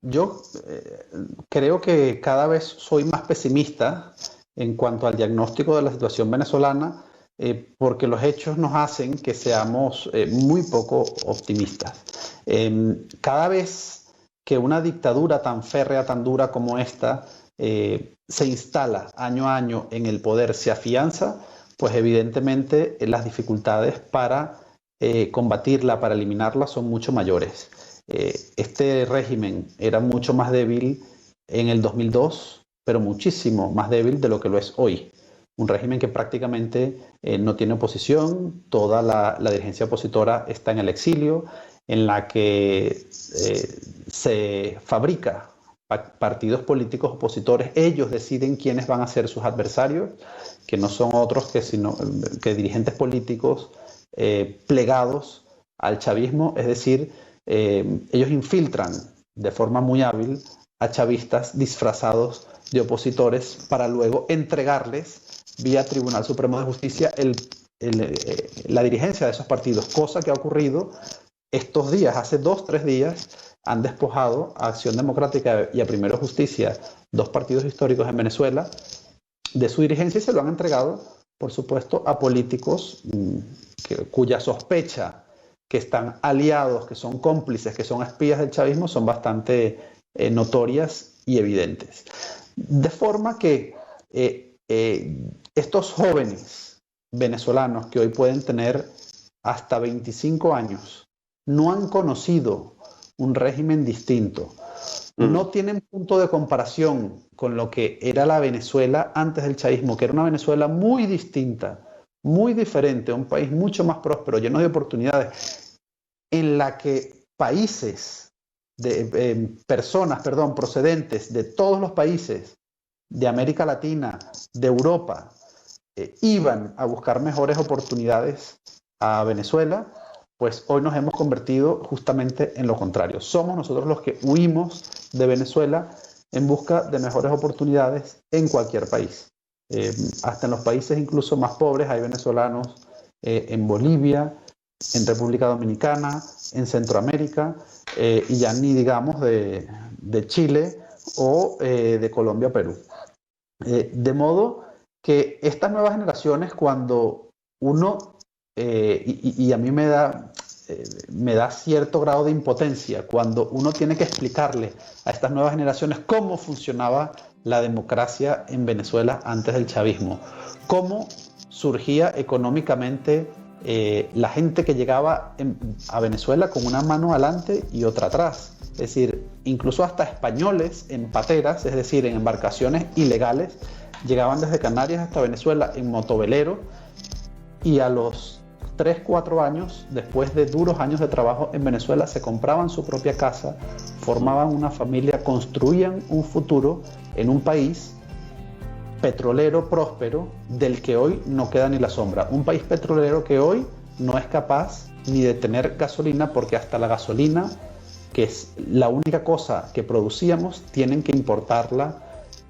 Yo creo que cada vez soy más pesimista en cuanto al diagnóstico de la situación venezolana, porque los hechos nos hacen que seamos muy poco optimistas. Cada vez que una dictadura tan férrea, tan dura como esta, se instala año a año en el poder, se afianza, pues evidentemente las dificultades para combatirla, para eliminarla, son mucho mayores. Este régimen era mucho más débil en el 2002, pero muchísimo más débil de lo que lo es hoy. Un régimen que prácticamente no tiene oposición, toda la dirigencia opositora está en el exilio, en la que se fabrica partidos políticos opositores. Ellos deciden quiénes van a ser sus adversarios, que no son otros que dirigentes políticos plegados al chavismo, es decir, ellos infiltran de forma muy hábil a chavistas disfrazados de opositores para luego entregarles vía Tribunal Supremo de Justicia la dirigencia de esos partidos, cosa que ha ocurrido estos días. Hace 2-3 días han despojado a Acción Democrática y a Primero Justicia, dos partidos históricos en Venezuela, de su dirigencia, y se lo han entregado, por supuesto, a políticos cuya sospecha que están aliados, que son cómplices, que son espías del chavismo, son bastante notorias y evidentes. De forma que estos jóvenes venezolanos que hoy pueden tener hasta 25 años no han conocido un régimen distinto, no tienen punto de comparación con lo que era la Venezuela antes del chavismo, que era una Venezuela muy distinta, muy diferente, un país mucho más próspero, lleno de oportunidades, en la que personas procedentes de todos los países de América Latina, de Europa, iban a buscar mejores oportunidades a Venezuela, pues hoy nos hemos convertido justamente en lo contrario. Somos nosotros los que huimos de Venezuela en busca de mejores oportunidades en cualquier país. Hasta en los países incluso más pobres hay venezolanos, en Bolivia, en República Dominicana, en Centroamérica, y ya ni digamos de Chile o de Colombia, Perú. De modo que estas nuevas generaciones, cuando uno, y a mí me da cierto grado de impotencia, cuando uno tiene que explicarle a estas nuevas generaciones cómo funcionaba la democracia en Venezuela antes del chavismo, cómo surgía económicamente la gente que llegaba a Venezuela con una mano adelante y otra atrás. Es decir, incluso hasta españoles en pateras, es decir, en embarcaciones ilegales, llegaban desde Canarias hasta Venezuela en motovelero, y a los 3, 4 años, después de duros años de trabajo en Venezuela, se compraban su propia casa, formaban una familia, construían un futuro en un país petrolero próspero del que hoy no queda ni la sombra. Un país petrolero que hoy no es capaz ni de tener gasolina, porque hasta la gasolina, que es la única cosa que producíamos, tienen que importarla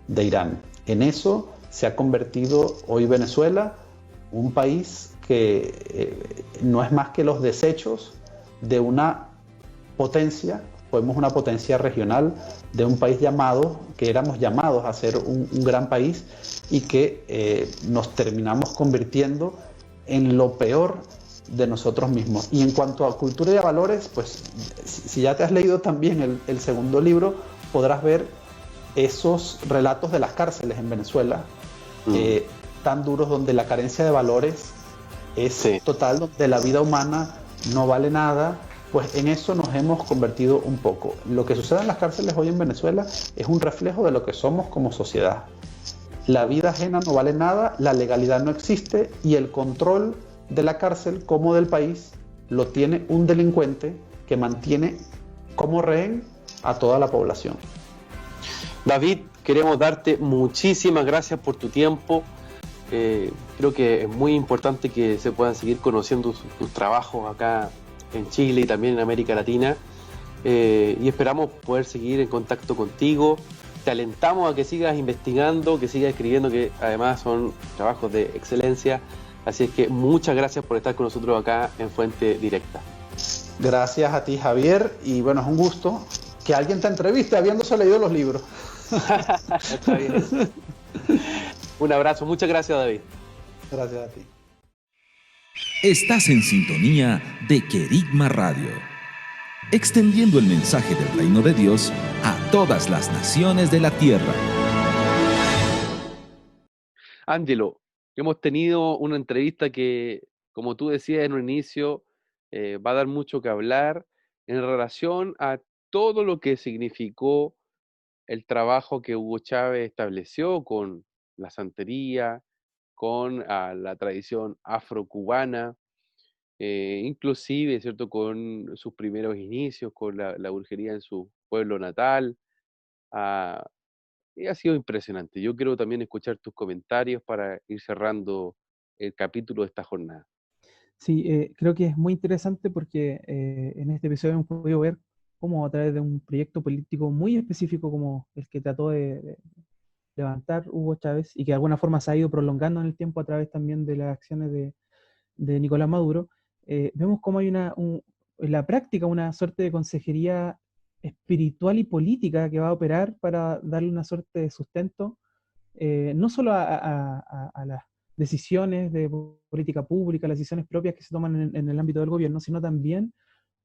de Irán. En eso se ha convertido hoy Venezuela, un país que no es más que los desechos de una potencia. Fuimos una potencia regional de un país que éramos llamados a ser un gran país, y que nos terminamos convirtiendo en lo peor de nosotros mismos. Y en cuanto a cultura y a valores, pues si ya te has leído también el segundo libro, podrás ver esos relatos de las cárceles en Venezuela, tan duros, donde la carencia de valores es total, donde la vida humana no vale nada. Pues en eso nos hemos convertido un poco. Lo que sucede en las cárceles hoy en Venezuela es un reflejo de lo que somos como sociedad. La vida ajena no vale nada, la legalidad no existe, y el control de la cárcel como del país lo tiene un delincuente que mantiene como rehén a toda la población.
David, queremos darte muchísimas gracias por tu tiempo. Creo que es muy importante que se puedan seguir conociendo tus trabajos acá en Chile y también en América Latina, y esperamos poder seguir en contacto contigo. Te alentamos a que sigas investigando, que sigas escribiendo, que además son trabajos de excelencia. Así es que muchas gracias por estar con nosotros acá en Fuente Directa.
Gracias a ti, Javier, y bueno, es un gusto que alguien te entreviste habiéndose leído los libros.
Está bien. Un abrazo, muchas gracias, David.
Gracias a ti.
Estás en sintonía de Querigma Radio, extendiendo el mensaje del reino de Dios a todas las naciones de la tierra.
Ángelo, hemos tenido una entrevista que, como tú decías en un inicio, va a dar mucho que hablar en relación a todo lo que significó el trabajo que Hugo Chávez estableció con la santería, con la tradición afrocubana, inclusive, ¿cierto?, con sus primeros inicios, con la brujería en su pueblo natal. Y ha sido impresionante. Yo quiero también escuchar tus comentarios para ir cerrando el capítulo de esta jornada.
Sí, creo que es muy interesante porque en este episodio hemos podido ver cómo, a través de un proyecto político muy específico como el que trató de levantar Hugo Chávez, y que de alguna forma se ha ido prolongando en el tiempo a través también de las acciones de Nicolás Maduro, vemos cómo hay en la práctica una suerte de consejería espiritual y política que va a operar para darle una suerte de sustento, no solo a las decisiones de política pública, las decisiones propias que se toman en el ámbito del gobierno, sino también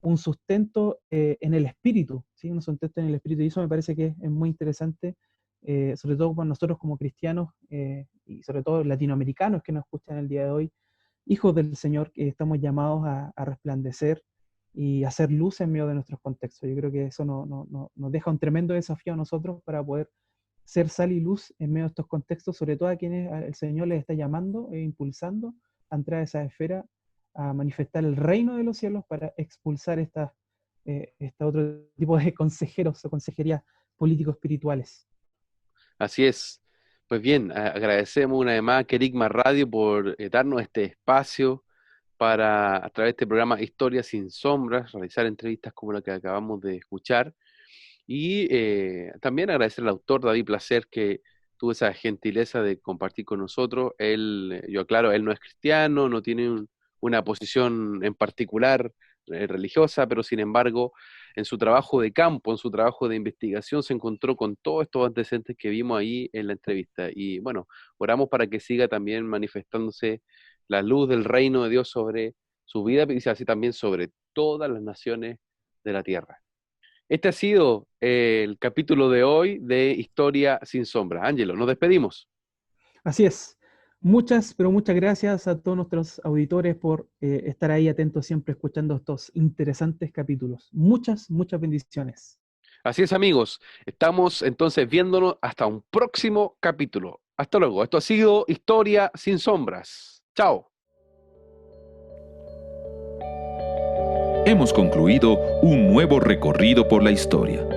un sustento en el espíritu, ¿sí? Un sustento en el espíritu, y eso me parece que es muy interesante, sobre todo para nosotros como cristianos, y sobre todo latinoamericanos que nos escuchan el día de hoy, hijos del Señor, que estamos llamados a resplandecer y hacer luz en medio de nuestros contextos. Yo creo que eso nos deja un tremendo desafío a nosotros para poder ser sal y luz en medio de estos contextos, sobre todo a quienes el Señor les está llamando e impulsando a entrar a esa esfera, a manifestar el reino de los cielos para expulsar este otro tipo de consejeros o consejerías político-espirituales.
Así es. Pues bien, agradecemos una vez más a Querigma Radio por darnos este espacio para, a través de este programa Historia sin Sombras, realizar entrevistas como la que acabamos de escuchar. Y también agradecer al autor David Placer, que tuvo esa gentileza de compartir con nosotros. Él, yo aclaro, él no es cristiano, no tiene una posición en particular religiosa, pero sin embargo, en su trabajo de campo, en su trabajo de investigación, se encontró con todos estos antecedentes que vimos ahí en la entrevista. Y bueno, oramos para que siga también manifestándose la luz del reino de Dios sobre su vida, y así también sobre todas las naciones de la tierra. Este ha sido el capítulo de hoy de Historia sin Sombra. Ángelo, nos despedimos.
Así es. Muchas, pero muchas gracias a todos nuestros auditores por estar ahí atentos siempre escuchando estos interesantes capítulos. Muchas, muchas bendiciones.
Así es, amigos. Estamos entonces viéndonos hasta un próximo capítulo. Hasta luego. Esto ha sido Historia sin Sombras. Chao.
Hemos concluido un nuevo recorrido por la historia.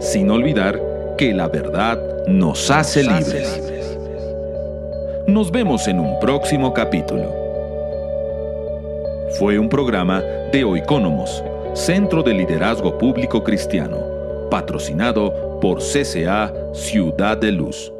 Sin olvidar que la verdad nos hace libres. Nos vemos en un próximo capítulo. Fue un programa de Oikónomos, Centro de Liderazgo Público Cristiano, patrocinado por CCA Ciudad de Luz.